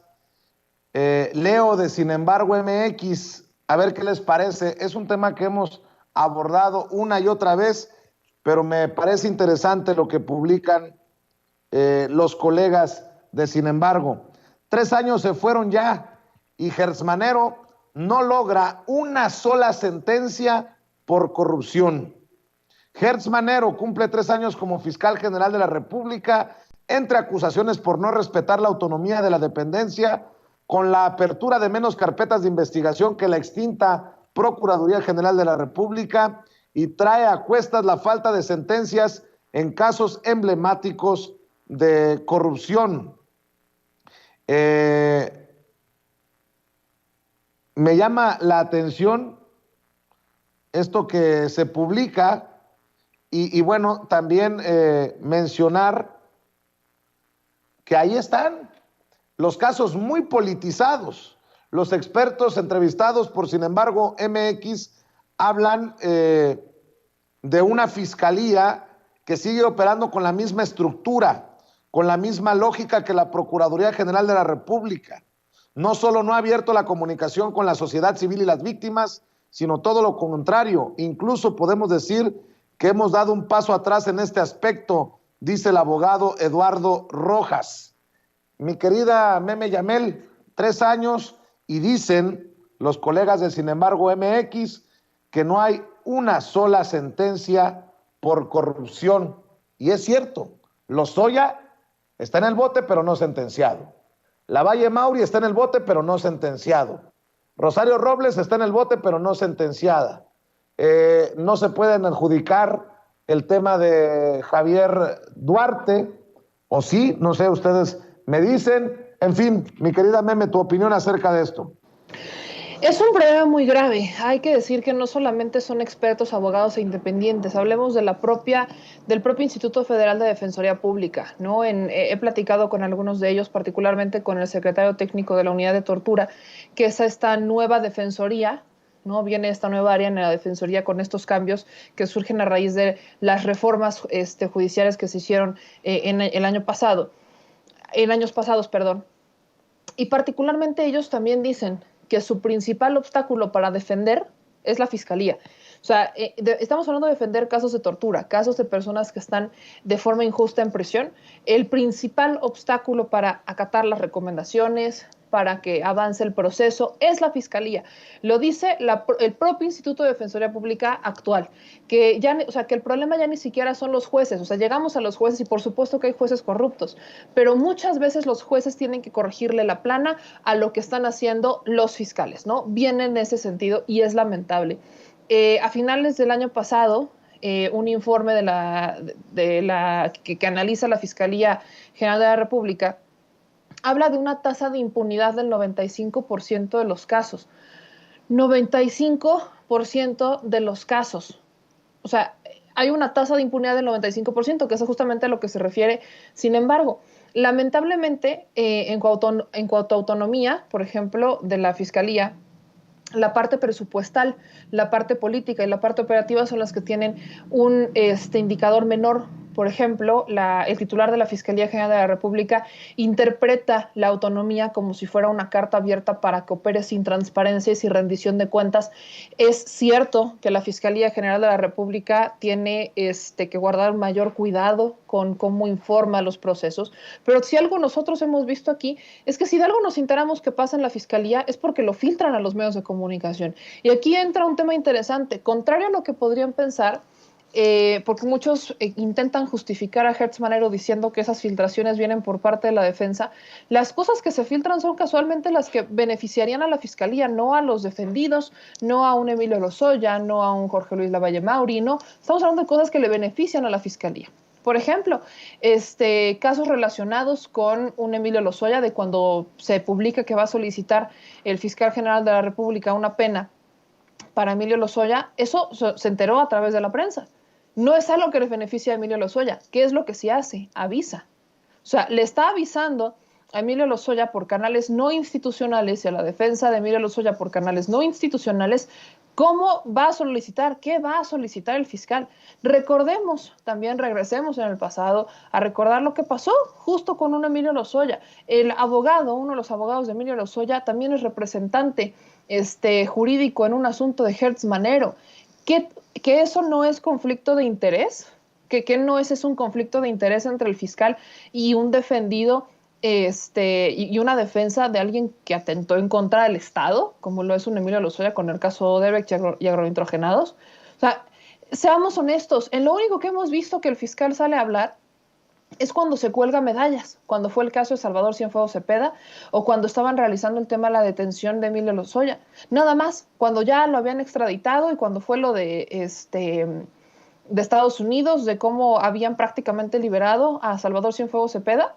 [SPEAKER 1] leo de Sin embargo MX, a ver qué les parece. Es un tema que hemos abordado una y otra vez, pero me parece interesante lo que publican los colegas de Sin embargo. 3 años se fueron ya y Gertz Manero no logra una sola sentencia por corrupción. Gertz Manero cumple 3 años como fiscal general de la República, entre acusaciones por no respetar la autonomía de la dependencia, con la apertura de menos carpetas de investigación que la extinta Procuraduría General de la República, y trae a cuestas la falta de sentencias en casos emblemáticos de corrupción. Me llama la atención esto que se publica y bueno, también mencionar que ahí están los casos muy politizados. Los expertos entrevistados por Sin embargo MX hablan de una fiscalía que sigue operando con la misma estructura, con la misma lógica que la Procuraduría General de la República. No solo no ha abierto la comunicación con la sociedad civil y las víctimas, sino todo lo contrario. Incluso podemos decir que hemos dado un paso atrás en este aspecto, dice el abogado Eduardo Rojas. Mi querida Meme Yamel, 3 años y dicen los colegas de Sin embargo MX que no hay una sola sentencia por corrupción. Y es cierto, Lozoya está en el bote pero no sentenciado. Lavalle Mauri está en el bote pero no sentenciado. Rosario Robles está en el bote pero no sentenciada. No se pueden adjudicar el tema de Javier Duarte, o sí, no sé, ustedes me dicen. En fin, mi querida Meme, tu opinión acerca de esto.
[SPEAKER 5] Es un problema muy grave. Hay que decir que no solamente son expertos, abogados e independientes. Hablemos de del propio Instituto Federal de Defensoría Pública, ¿no? He platicado con algunos de ellos, particularmente con el secretario técnico de la Unidad de Tortura, que es esta nueva defensoría, ¿no? Viene esta nueva área en la defensoría con estos cambios que surgen a raíz de las reformas judiciales que se hicieron en años pasados, perdón. Y particularmente ellos también dicen que su principal obstáculo para defender es la fiscalía. O sea, estamos hablando de defender casos de tortura, casos de personas que están de forma injusta en prisión. El principal obstáculo para acatar las recomendaciones, para que avance el proceso, es la fiscalía. Lo dice el propio Instituto de Defensoría Pública actual, que el problema ya ni siquiera son los jueces. O sea, llegamos a los jueces y por supuesto que hay jueces corruptos, pero muchas veces los jueces tienen que corregirle la plana a lo que están haciendo los fiscales, ¿no? Viene en ese sentido y es lamentable. A finales del año pasado, un informe que analiza la Fiscalía General de la República habla de una tasa de impunidad del 95% de los casos. 95% de los casos. O sea, hay una tasa de impunidad del 95%, que es justamente a lo que se refiere. Sin embargo, lamentablemente, en cuanto a autonomía, por ejemplo, de la Fiscalía, la parte presupuestal, la parte política y la parte operativa son las que tienen un indicador menor. Por ejemplo, el titular de la Fiscalía General de la República interpreta la autonomía como si fuera una carta abierta para que opere sin transparencia y sin rendición de cuentas. Es cierto que la Fiscalía General de la República tiene que guardar mayor cuidado con cómo informa los procesos, pero si algo nosotros hemos visto aquí es que si de algo nos enteramos que pasa en la Fiscalía es porque lo filtran a los medios de comunicación. Y aquí entra un tema interesante, contrario a lo que podrían pensar, porque muchos intentan justificar a Hertz Manero diciendo que esas filtraciones vienen por parte de la defensa. Las cosas que se filtran son casualmente las que beneficiarían a la Fiscalía, no a los defendidos, no a un Emilio Lozoya, no a un Jorge Luis Lavalle Mauri, no. Estamos hablando de cosas que le benefician a la Fiscalía. Por ejemplo, casos relacionados con un Emilio Lozoya, de cuando se publica que va a solicitar el fiscal general de la República una pena para Emilio Lozoya, eso se enteró a través de la prensa. No es algo que les beneficia a Emilio Lozoya. ¿Qué es lo que sí hace? Avisa. O sea, le está avisando a Emilio Lozoya por canales no institucionales y a la defensa de Emilio Lozoya por canales no institucionales cómo va a solicitar, qué va a solicitar el fiscal. Recordemos, también regresemos en el pasado a recordar lo que pasó justo con un Emilio Lozoya. El abogado, uno de los abogados de Emilio Lozoya, también es representante jurídico en un asunto de Hertz Manero. ¿Que eso no es conflicto de interés? ¿Que no es un conflicto de interés entre el fiscal y un defendido y una defensa de alguien que atentó en contra del Estado, como lo es un Emilio Lozoya con el caso Odebrecht y agronitrogenados? O sea, seamos honestos, en lo único que hemos visto que el fiscal sale a hablar es cuando se cuelga medallas, cuando fue el caso de Salvador Cienfuegos Cepeda o cuando estaban realizando el tema de la detención de Emilio Lozoya. Nada más, cuando ya lo habían extraditado y cuando fue lo de Estados Unidos, de cómo habían prácticamente liberado a Salvador Cienfuegos Cepeda,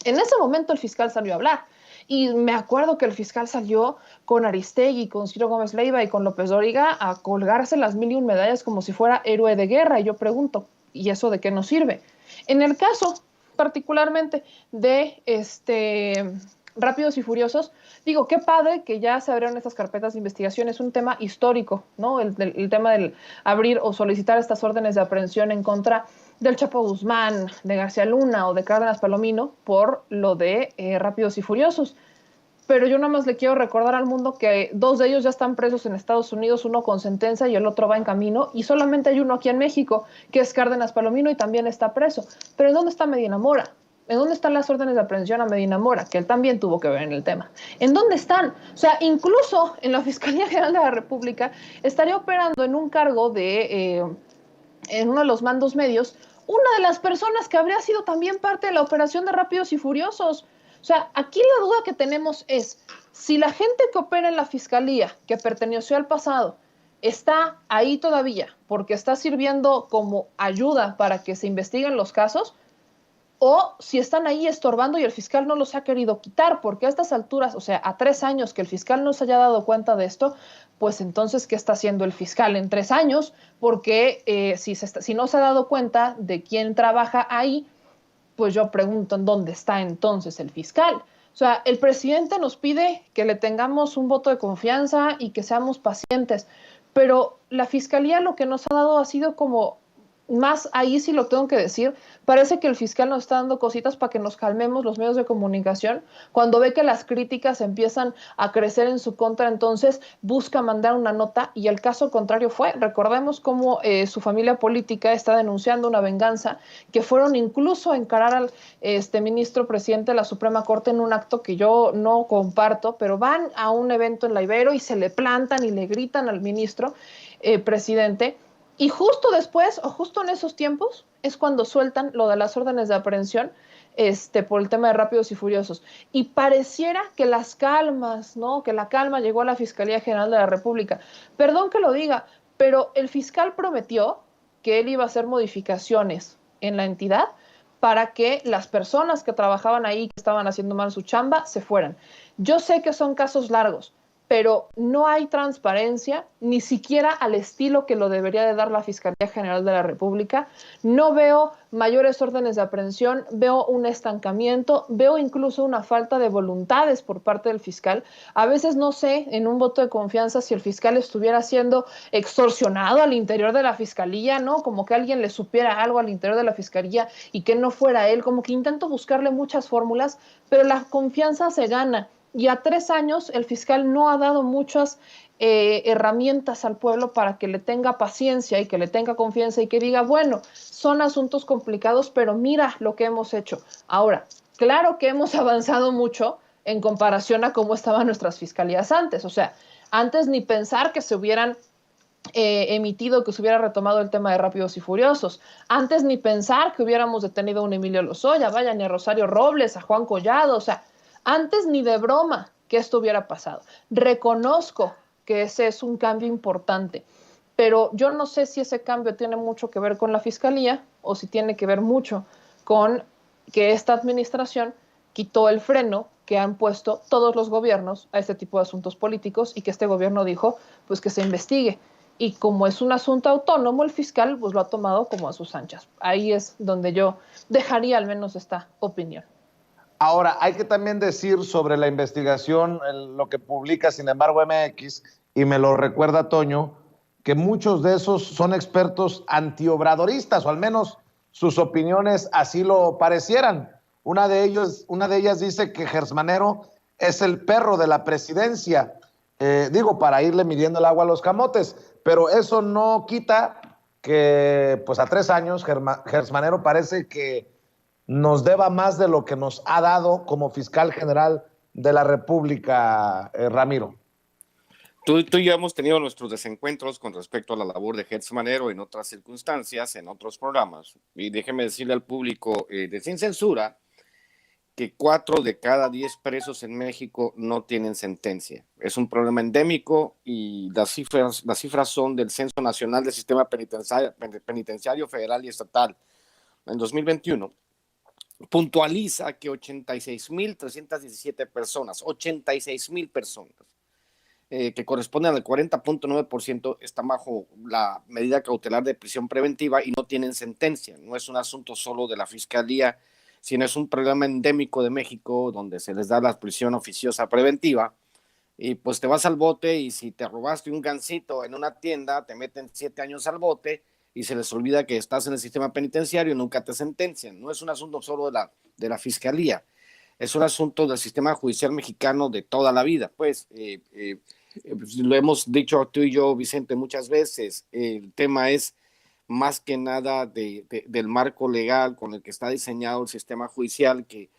[SPEAKER 5] en ese momento el fiscal salió a hablar. Y me acuerdo que el fiscal salió con Aristegui, con Ciro Gómez Leiva y con López Dóriga a colgarse las 1001 medallas como si fuera héroe de guerra. Y yo pregunto, ¿y eso de qué nos sirve? En el caso particularmente de Rápidos y Furiosos, digo, qué padre que ya se abrieron estas carpetas de investigación, es un tema histórico, ¿no? El tema del abrir o solicitar estas órdenes de aprehensión en contra del Chapo Guzmán, de García Luna o de Cárdenas Palomino por lo de Rápidos y Furiosos. Pero yo nada más le quiero recordar al mundo que 2 de ellos ya están presos en Estados Unidos, uno con sentencia y el otro va en camino, y solamente hay uno aquí en México, que es Cárdenas Palomino, y también está preso. Pero ¿en dónde está Medina Mora? ¿En dónde están las órdenes de aprehensión a Medina Mora? Que él también tuvo que ver en el tema. ¿En dónde están? O sea, incluso en la Fiscalía General de la República estaría operando en un cargo en uno de los mandos medios, una de las personas que habría sido también parte de la operación de Rápidos y Furiosos. O sea, aquí la duda que tenemos es, si la gente que opera en la Fiscalía, que perteneció al pasado, está ahí todavía porque está sirviendo como ayuda para que se investiguen los casos, o si están ahí estorbando y el fiscal no los ha querido quitar, porque a estas alturas, o sea, a 3 años que el fiscal no se haya dado cuenta de esto, pues entonces, ¿qué está haciendo el fiscal en 3 años? Porque si no se ha dado cuenta de quién trabaja ahí, pues yo pregunto, ¿en dónde está entonces el fiscal? O sea, el presidente nos pide que le tengamos un voto de confianza y que seamos pacientes, pero la Fiscalía lo que nos ha dado ha sido como más, ahí sí lo tengo que decir, parece que el fiscal nos está dando cositas para que nos calmemos los medios de comunicación. Cuando ve que las críticas empiezan a crecer en su contra, entonces busca mandar una nota, y el caso contrario fue, recordemos cómo su familia política está denunciando una venganza, que fueron incluso a encarar al ministro presidente de la Suprema Corte en un acto que yo no comparto, pero van a un evento en la Ibero y se le plantan y le gritan al ministro presidente. Y justo después, o justo en esos tiempos, es cuando sueltan lo de las órdenes de aprehensión por el tema de Rápidos y Furiosos. Y pareciera que las calmas, ¿no? Que la calma llegó a la Fiscalía General de la República. Perdón que lo diga, pero el fiscal prometió que él iba a hacer modificaciones en la entidad para que las personas que trabajaban ahí, que estaban haciendo mal su chamba, se fueran. Yo sé que son casos largos, pero no hay transparencia, ni siquiera al estilo que lo debería de dar la Fiscalía General de la República. No veo mayores órdenes de aprehensión, veo un estancamiento, veo incluso una falta de voluntades por parte del fiscal. A veces no sé, en un voto de confianza, si el fiscal estuviera siendo extorsionado al interior de la Fiscalía, ¿no? Como que alguien le supiera algo al interior de la Fiscalía y que no fuera él, como que intento buscarle muchas fórmulas, pero la confianza se gana. Y a 3 años el fiscal no ha dado muchas herramientas al pueblo para que le tenga paciencia y que le tenga confianza y que diga, bueno, son asuntos complicados, pero mira lo que hemos hecho. Ahora, claro que hemos avanzado mucho en comparación a cómo estaban nuestras fiscalías antes. O sea, antes ni pensar que se hubieran emitido, que se hubiera retomado el tema de Rápidos y Furiosos. Antes ni pensar que hubiéramos detenido a un Emilio Lozoya, vaya, ni a Rosario Robles, a Juan Collado, o sea, antes ni de broma que esto hubiera pasado. Reconozco que ese es un cambio importante, pero yo no sé si ese cambio tiene mucho que ver con la Fiscalía o si tiene que ver mucho con que esta administración quitó el freno que han puesto todos los gobiernos a este tipo de asuntos políticos y que este gobierno dijo pues que se investigue. Y como es un asunto autónomo, el fiscal pues lo ha tomado como a sus anchas. Ahí es donde yo dejaría al menos esta opinión.
[SPEAKER 1] Ahora, hay que también decir sobre la investigación, lo que publica, sin embargo, MX, y me lo recuerda Toño, que muchos de esos son expertos antiobradoristas, o al menos sus opiniones así lo parecieran. Una de ellas dice que Gers Manero es el perro de la presidencia, para irle midiendo el agua a los camotes, pero eso no quita que, pues a 3 años, Gers Manero parece que nos deba más de lo que nos ha dado como fiscal general de la República, Ramiro.
[SPEAKER 6] Tú y yo hemos tenido nuestros desencuentros con respecto a la labor de Gers Manero en otras circunstancias, en otros programas. Y déjeme decirle al público de Sin Censura que 4 de cada 10 presos en México no tienen sentencia. Es un problema endémico y las cifras son del Censo Nacional del Sistema Penitenciario Federal y Estatal. En 2021 puntualiza que 86,317 personas, 86,000 personas, que corresponden al 40.9%, están bajo la medida cautelar de prisión preventiva y no tienen sentencia. No es un asunto solo de la Fiscalía, sino es un problema endémico de México, donde se les da la prisión oficiosa preventiva, y pues te vas al bote, y si te robaste un gansito en una tienda, te meten 7 años al bote, y se les olvida que estás en el sistema penitenciario y nunca te sentencian. No es un asunto solo de la Fiscalía, es un asunto del sistema judicial mexicano de toda la vida. Pues lo hemos dicho tú y yo, Vicente, muchas veces. El tema es más que nada del marco legal con el que está diseñado el sistema judicial, que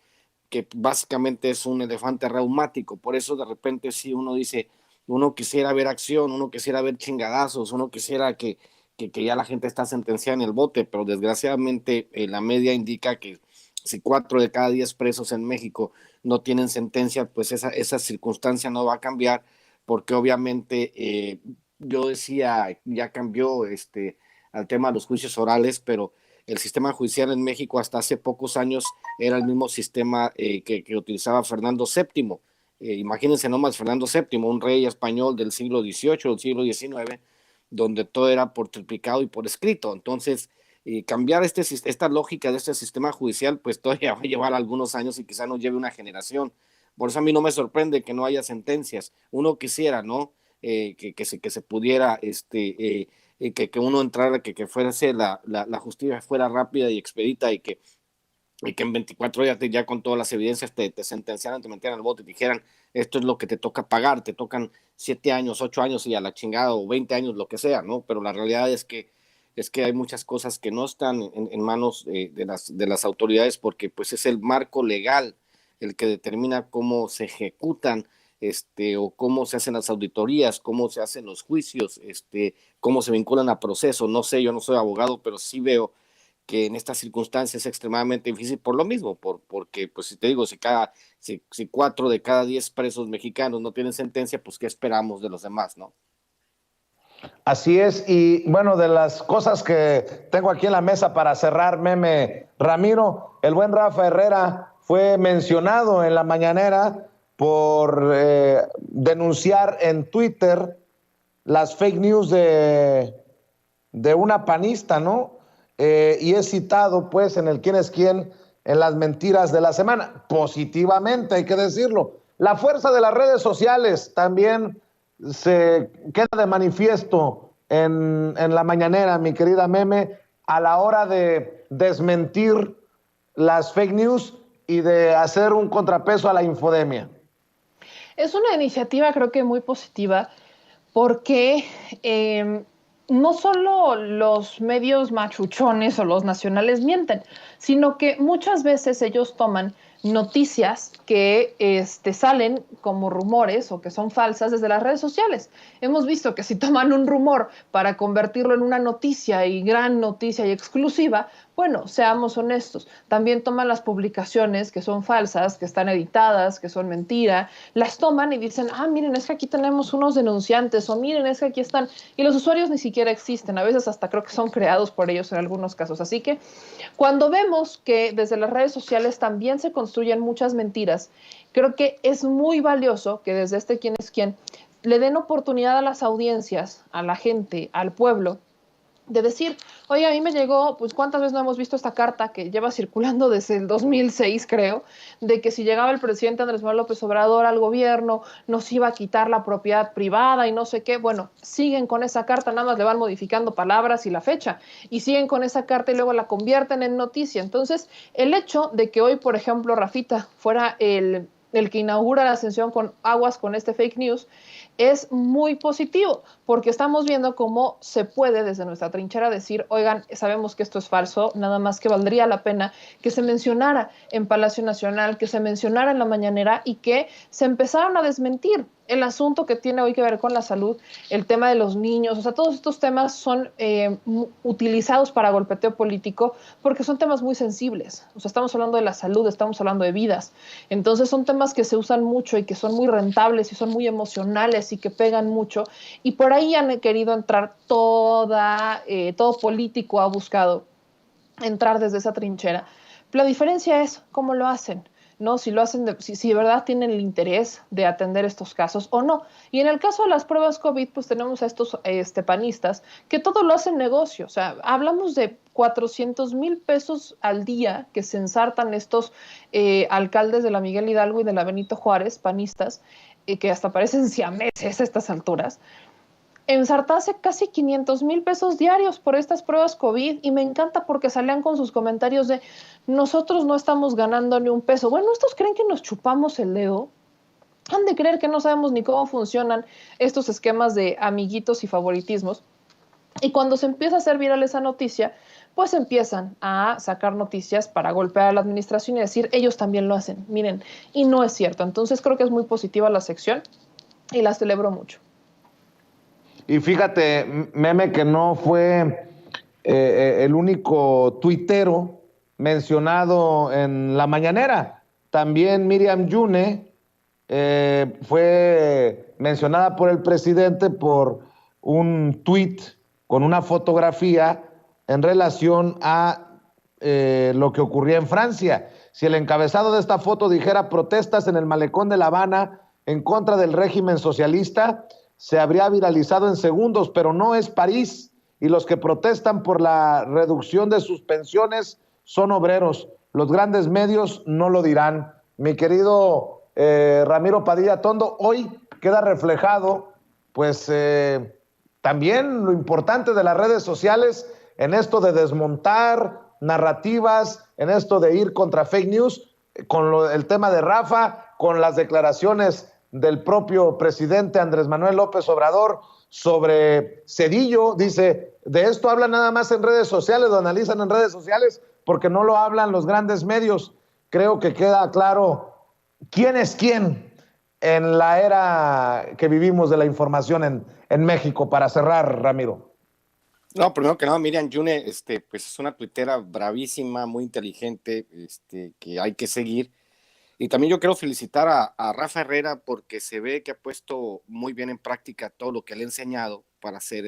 [SPEAKER 6] básicamente es un elefante reumático. Por eso de repente sí uno dice, uno quisiera ver acción, uno quisiera ver chingadazos, uno quisiera que ya la gente está sentenciada en el bote, pero desgraciadamente la media indica que si 4 de cada 10 presos en México no tienen sentencia, pues esa circunstancia no va a cambiar, porque obviamente yo decía, ya cambió al tema de los juicios orales, pero el sistema judicial en México hasta hace pocos años era el mismo sistema que utilizaba Fernando VII. Imagínense nomás, Fernando VII, un rey español del siglo XVIII, del siglo XIX, donde todo era por triplicado y por escrito. Entonces, cambiar esta lógica de este sistema judicial, pues todavía va a llevar algunos años y quizá nos lleve una generación. Por eso a mí no me sorprende que no haya sentencias. Uno quisiera, ¿no? Que se pudiera, que uno entrara, que fuese la justicia fuera rápida y expedita, y que en 24 horas ya con todas las evidencias te sentenciaran, te metieran al bote y dijeran, esto es lo que te toca pagar, te tocan 7 años, 8 años y a la chingada, o 20 años, lo que sea, ¿no? Pero la realidad es que hay muchas cosas que no están en manos de las autoridades, porque pues es el marco legal el que determina cómo se ejecutan o cómo se hacen las auditorías, cómo se hacen los juicios, cómo se vinculan a procesos. No sé, yo no soy abogado, pero sí veo que en estas circunstancias es extremadamente difícil por lo mismo, porque pues si te digo, si 4 de cada 10 presos mexicanos no tienen sentencia, pues ¿qué esperamos de los demás, no?
[SPEAKER 1] Así es, y bueno, de las cosas que tengo aquí en la mesa para cerrar, Ramiro, el buen Rafa Herrera fue mencionado en la mañanera por denunciar en Twitter las fake news de una panista, ¿no? Y es citado, pues, en el quién es quién en las mentiras de la semana. Positivamente, hay que decirlo. La fuerza de las redes sociales también se queda de manifiesto en la mañanera, mi querida Meme, a la hora de desmentir las fake news y de hacer un contrapeso a la infodemia.
[SPEAKER 5] Es una iniciativa creo que muy positiva porque no solo los medios machuchones o los nacionales mienten, sino que muchas veces ellos toman noticias que salen como rumores o que son falsas desde las redes sociales. Hemos visto que si toman un rumor para convertirlo en una noticia y gran noticia y exclusiva, bueno, seamos honestos, también toman las publicaciones que son falsas, que están editadas, que son mentira, las toman y dicen, miren, es que aquí tenemos unos denunciantes, o miren, es que aquí están, y los usuarios ni siquiera existen, a veces hasta creo que son creados por ellos en algunos casos. Así que cuando vemos que desde las redes sociales también se construyen muchas mentiras, creo que es muy valioso que desde quién es quién le den oportunidad a las audiencias, a la gente, al pueblo, de decir, oye, a mí me llegó, pues cuántas veces no hemos visto esta carta que lleva circulando desde el 2006, creo, de que si llegaba el presidente Andrés Manuel López Obrador al gobierno, nos iba a quitar la propiedad privada y no sé qué. Bueno, siguen con esa carta, nada más le van modificando palabras y la fecha, y siguen con esa carta y luego la convierten en noticia. Entonces, el hecho de que hoy, por ejemplo, Rafita fuera el que inaugura la ascensión con aguas con este fake news, es muy positivo, porque estamos viendo cómo se puede desde nuestra trinchera decir, oigan, sabemos que esto es falso, nada más que valdría la pena que se mencionara en Palacio Nacional, que se mencionara en la mañanera y que se empezaran a desmentir el asunto que tiene hoy que ver con la salud, el tema de los niños, o sea, todos estos temas son utilizados para golpeteo político porque son temas muy sensibles, o sea, estamos hablando de la salud, estamos hablando de vidas, entonces son temas que se usan mucho y que son muy rentables y son muy emocionales y que pegan mucho, y por ahí han querido entrar todo político ha buscado entrar desde esa trinchera. La diferencia es cómo lo hacen, ¿no? Si lo hacen, si de verdad tienen el interés de atender estos casos o no. Y en el caso de las pruebas COVID, pues tenemos a estos panistas que todo lo hacen negocio. O sea, hablamos de 400,000 pesos al día que se ensartan estos alcaldes de la Miguel Hidalgo y de la Benito Juárez, panistas, que hasta parecen siameses a estas alturas, ensartarse casi 500,000 pesos diarios por estas pruebas COVID, y me encanta porque salían con sus comentarios de nosotros no estamos ganando ni un peso. Bueno, ¿estos creen que nos chupamos el dedo? Han de creer que no sabemos ni cómo funcionan estos esquemas de amiguitos y favoritismos. Y cuando se empieza a hacer viral esa noticia, pues empiezan a sacar noticias para golpear a la administración y decir, ellos también lo hacen, miren, y no es cierto. Entonces creo que es muy positiva la sección y la celebro mucho.
[SPEAKER 1] Y fíjate, Meme, que no fue el único tuitero mencionado en la mañanera. También Miriam Yune fue mencionada por el presidente por un tuit con una fotografía en relación a lo que ocurría en Francia. Si el encabezado de esta foto dijera protestas en el malecón de La Habana en contra del régimen socialista, se habría viralizado en segundos, pero no es París, y los que protestan por la reducción de sus pensiones son obreros. Los grandes medios no lo dirán. Mi querido Ramiro Padilla Tondo, hoy queda reflejado, pues, también lo importante de las redes sociales en esto de desmontar narrativas, en esto de ir contra fake news, con el tema de Rafa, con las declaraciones del propio presidente Andrés Manuel López Obrador sobre Zedillo. Dice, de esto hablan nada más en redes sociales, lo analizan en redes sociales, porque no lo hablan los grandes medios. Creo que queda claro quién es quién en la era que vivimos de la información en México. Para cerrar, Ramiro.
[SPEAKER 6] No, primero que nada, Miriam Yune, pues es una tuitera bravísima, muy inteligente, que hay que seguir. Y también yo quiero felicitar a Rafa Herrera porque se ve que ha puesto muy bien en práctica todo lo que le he enseñado para ser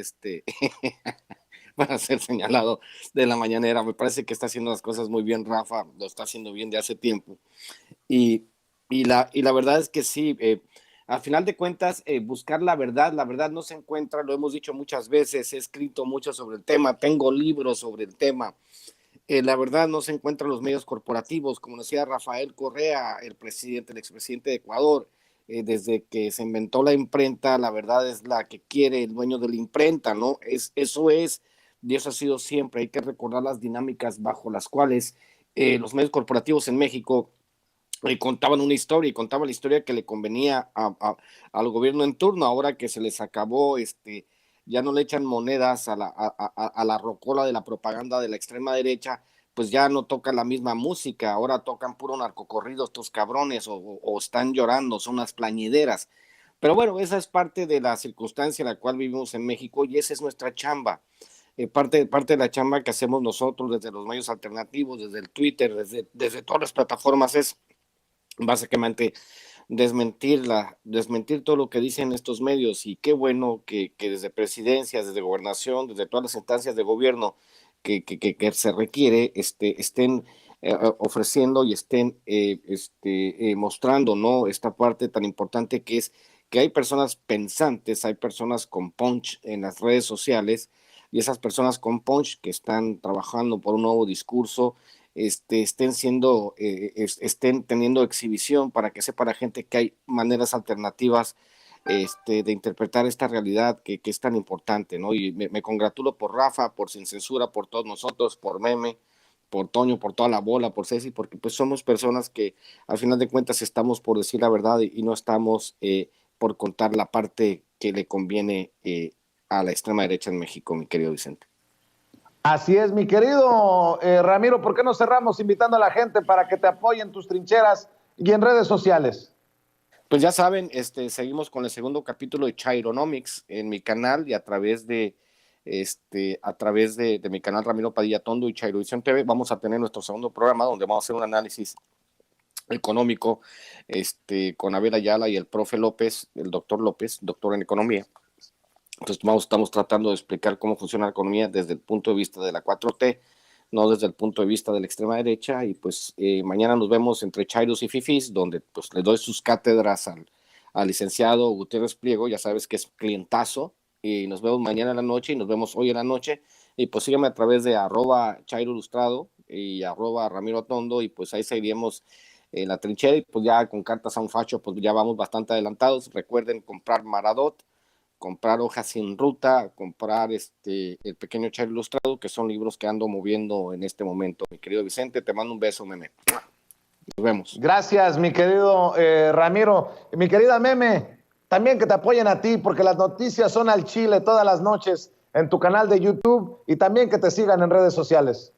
[SPEAKER 6] para ser señalado de la mañanera. Me parece que está haciendo las cosas muy bien, Rafa, lo está haciendo bien de hace tiempo. Y Y la verdad es que sí, al final de cuentas, buscar la verdad no se encuentra, lo hemos dicho muchas veces, he escrito mucho sobre el tema, tengo libros sobre el tema. La verdad no se encuentra en los medios corporativos, como decía Rafael Correa, el expresidente de Ecuador. Desde que se inventó la imprenta, la verdad es la que quiere el dueño de la imprenta, ¿no? Eso es, y eso ha sido siempre. Hay que recordar las dinámicas bajo las cuales los medios corporativos en México contaban una historia, y contaban la historia que le convenía al gobierno en turno. Ahora que se les acabó, ya no le echan monedas a la rocola de la propaganda de la extrema derecha, pues ya no tocan la misma música, ahora tocan puro narcocorrido estos cabrones, o están llorando, son unas plañideras. Pero bueno, esa es parte de la circunstancia en la cual vivimos en México, y esa es nuestra chamba. Parte de la chamba que hacemos nosotros desde los medios alternativos, desde el Twitter, desde todas las plataformas, es básicamente desmentir todo lo que dicen estos medios. Y qué bueno que desde presidencias, desde gobernación, desde todas las instancias de gobierno que se requiere, estén ofreciendo y estén mostrando, ¿no?, esta parte tan importante que es que hay personas pensantes, hay personas con punch en las redes sociales, y esas personas con punch que están trabajando por un nuevo discurso, estén teniendo exhibición para que sepa la gente que hay maneras alternativas de interpretar esta realidad que es tan importante, ¿no? Y me congratulo por Rafa, por Sin Censura, por todos nosotros, por Meme, por Toño, por toda la bola, por Ceci, porque pues somos personas que al final de cuentas estamos por decir la verdad y no estamos por contar la parte que le conviene a la extrema derecha en México, mi querido Vicente.
[SPEAKER 1] Así es, mi querido Ramiro, ¿por qué no cerramos invitando a la gente para que te apoye en tus trincheras y en redes sociales?
[SPEAKER 6] Pues ya saben, seguimos con el segundo capítulo de Chaironomics en mi canal, y a través de mi canal Ramiro Padilla Tondo y Chairovisión TV vamos a tener nuestro segundo programa, donde vamos a hacer un análisis económico con Abel Ayala y el profe López, el doctor López, doctor en economía. Entonces estamos tratando de explicar cómo funciona la economía desde el punto de vista de la 4T, no desde el punto de vista de la extrema derecha. Y pues mañana nos vemos entre Chairos y Fifís, donde pues le doy sus cátedras al licenciado Gutiérrez Pliego, ya sabes que es clientazo, y nos vemos mañana en la noche y nos vemos hoy en la noche. Y pues sígueme a través de @ChairoIlustrado y @Ramiro Tondo, y pues ahí seguiremos en la trinchera. Y pues ya con Cartas a un Facho pues ya vamos bastante adelantados. Recuerden comprar Maradot, comprar Hojas sin Ruta, comprar El Pequeño Chairo Ilustrado, que son libros que ando moviendo en este momento. Mi querido Vicente, te mando un beso, Meme. Nos vemos.
[SPEAKER 1] Gracias, mi querido Ramiro. Y mi querida Meme, también que te apoyen a ti, porque las noticias son al chile todas las noches en tu canal de YouTube, y también que te sigan en redes sociales.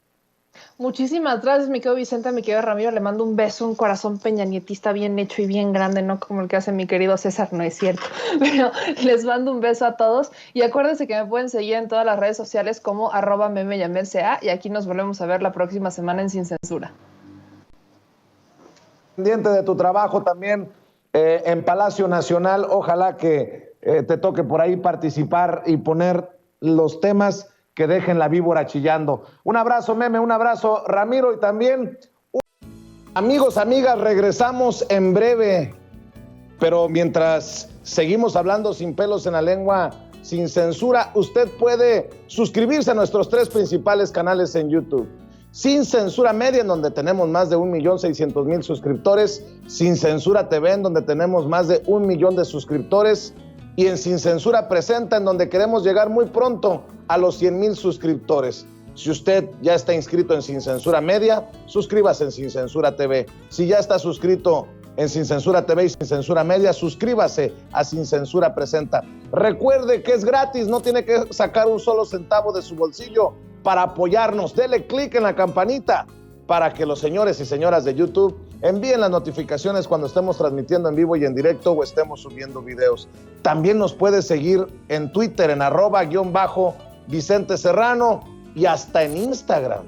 [SPEAKER 5] Muchísimas gracias, mi querido Vicente, mi querido Ramiro. Le mando un beso, un corazón peñanietista bien hecho y bien grande, no como el que hace mi querido César, no es cierto. Pero les mando un beso a todos, y acuérdense que me pueden seguir en todas las redes sociales como @memeyamelca, y aquí nos volvemos a ver la próxima semana en Sin Censura.
[SPEAKER 1] Pendiente de tu trabajo también en Palacio Nacional, ojalá que te toque por ahí participar y poner los temas que dejen la víbora chillando. Un abrazo, Meme, un abrazo, Ramiro, y también amigos, amigas, regresamos en breve, pero mientras seguimos hablando sin pelos en la lengua, sin censura, usted puede suscribirse a nuestros 3 principales canales en YouTube. Sin Censura Media, en donde tenemos más de 1.600.000 suscriptores, Sin Censura TV, en donde tenemos más de 1 millón de suscriptores, y en Sin Censura Presenta, en donde queremos llegar muy pronto a los 100,000 suscriptores. Si usted ya está inscrito en Sin Censura Media, suscríbase en Sin Censura TV. Si ya está suscrito en Sin Censura TV y Sin Censura Media, suscríbase a Sin Censura Presenta. Recuerde que es gratis, no tiene que sacar un solo centavo de su bolsillo para apoyarnos. Dele clic en la campanita para que los señores y señoras de YouTube envíen las notificaciones cuando estemos transmitiendo en vivo y en directo o estemos subiendo videos. También nos puede seguir en Twitter en @Vicente Serrano, y hasta en Instagram.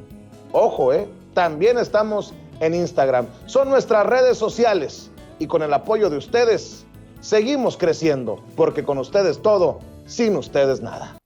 [SPEAKER 1] Ojo, también estamos en Instagram. Son nuestras redes sociales, y con el apoyo de ustedes seguimos creciendo, porque con ustedes todo, sin ustedes nada.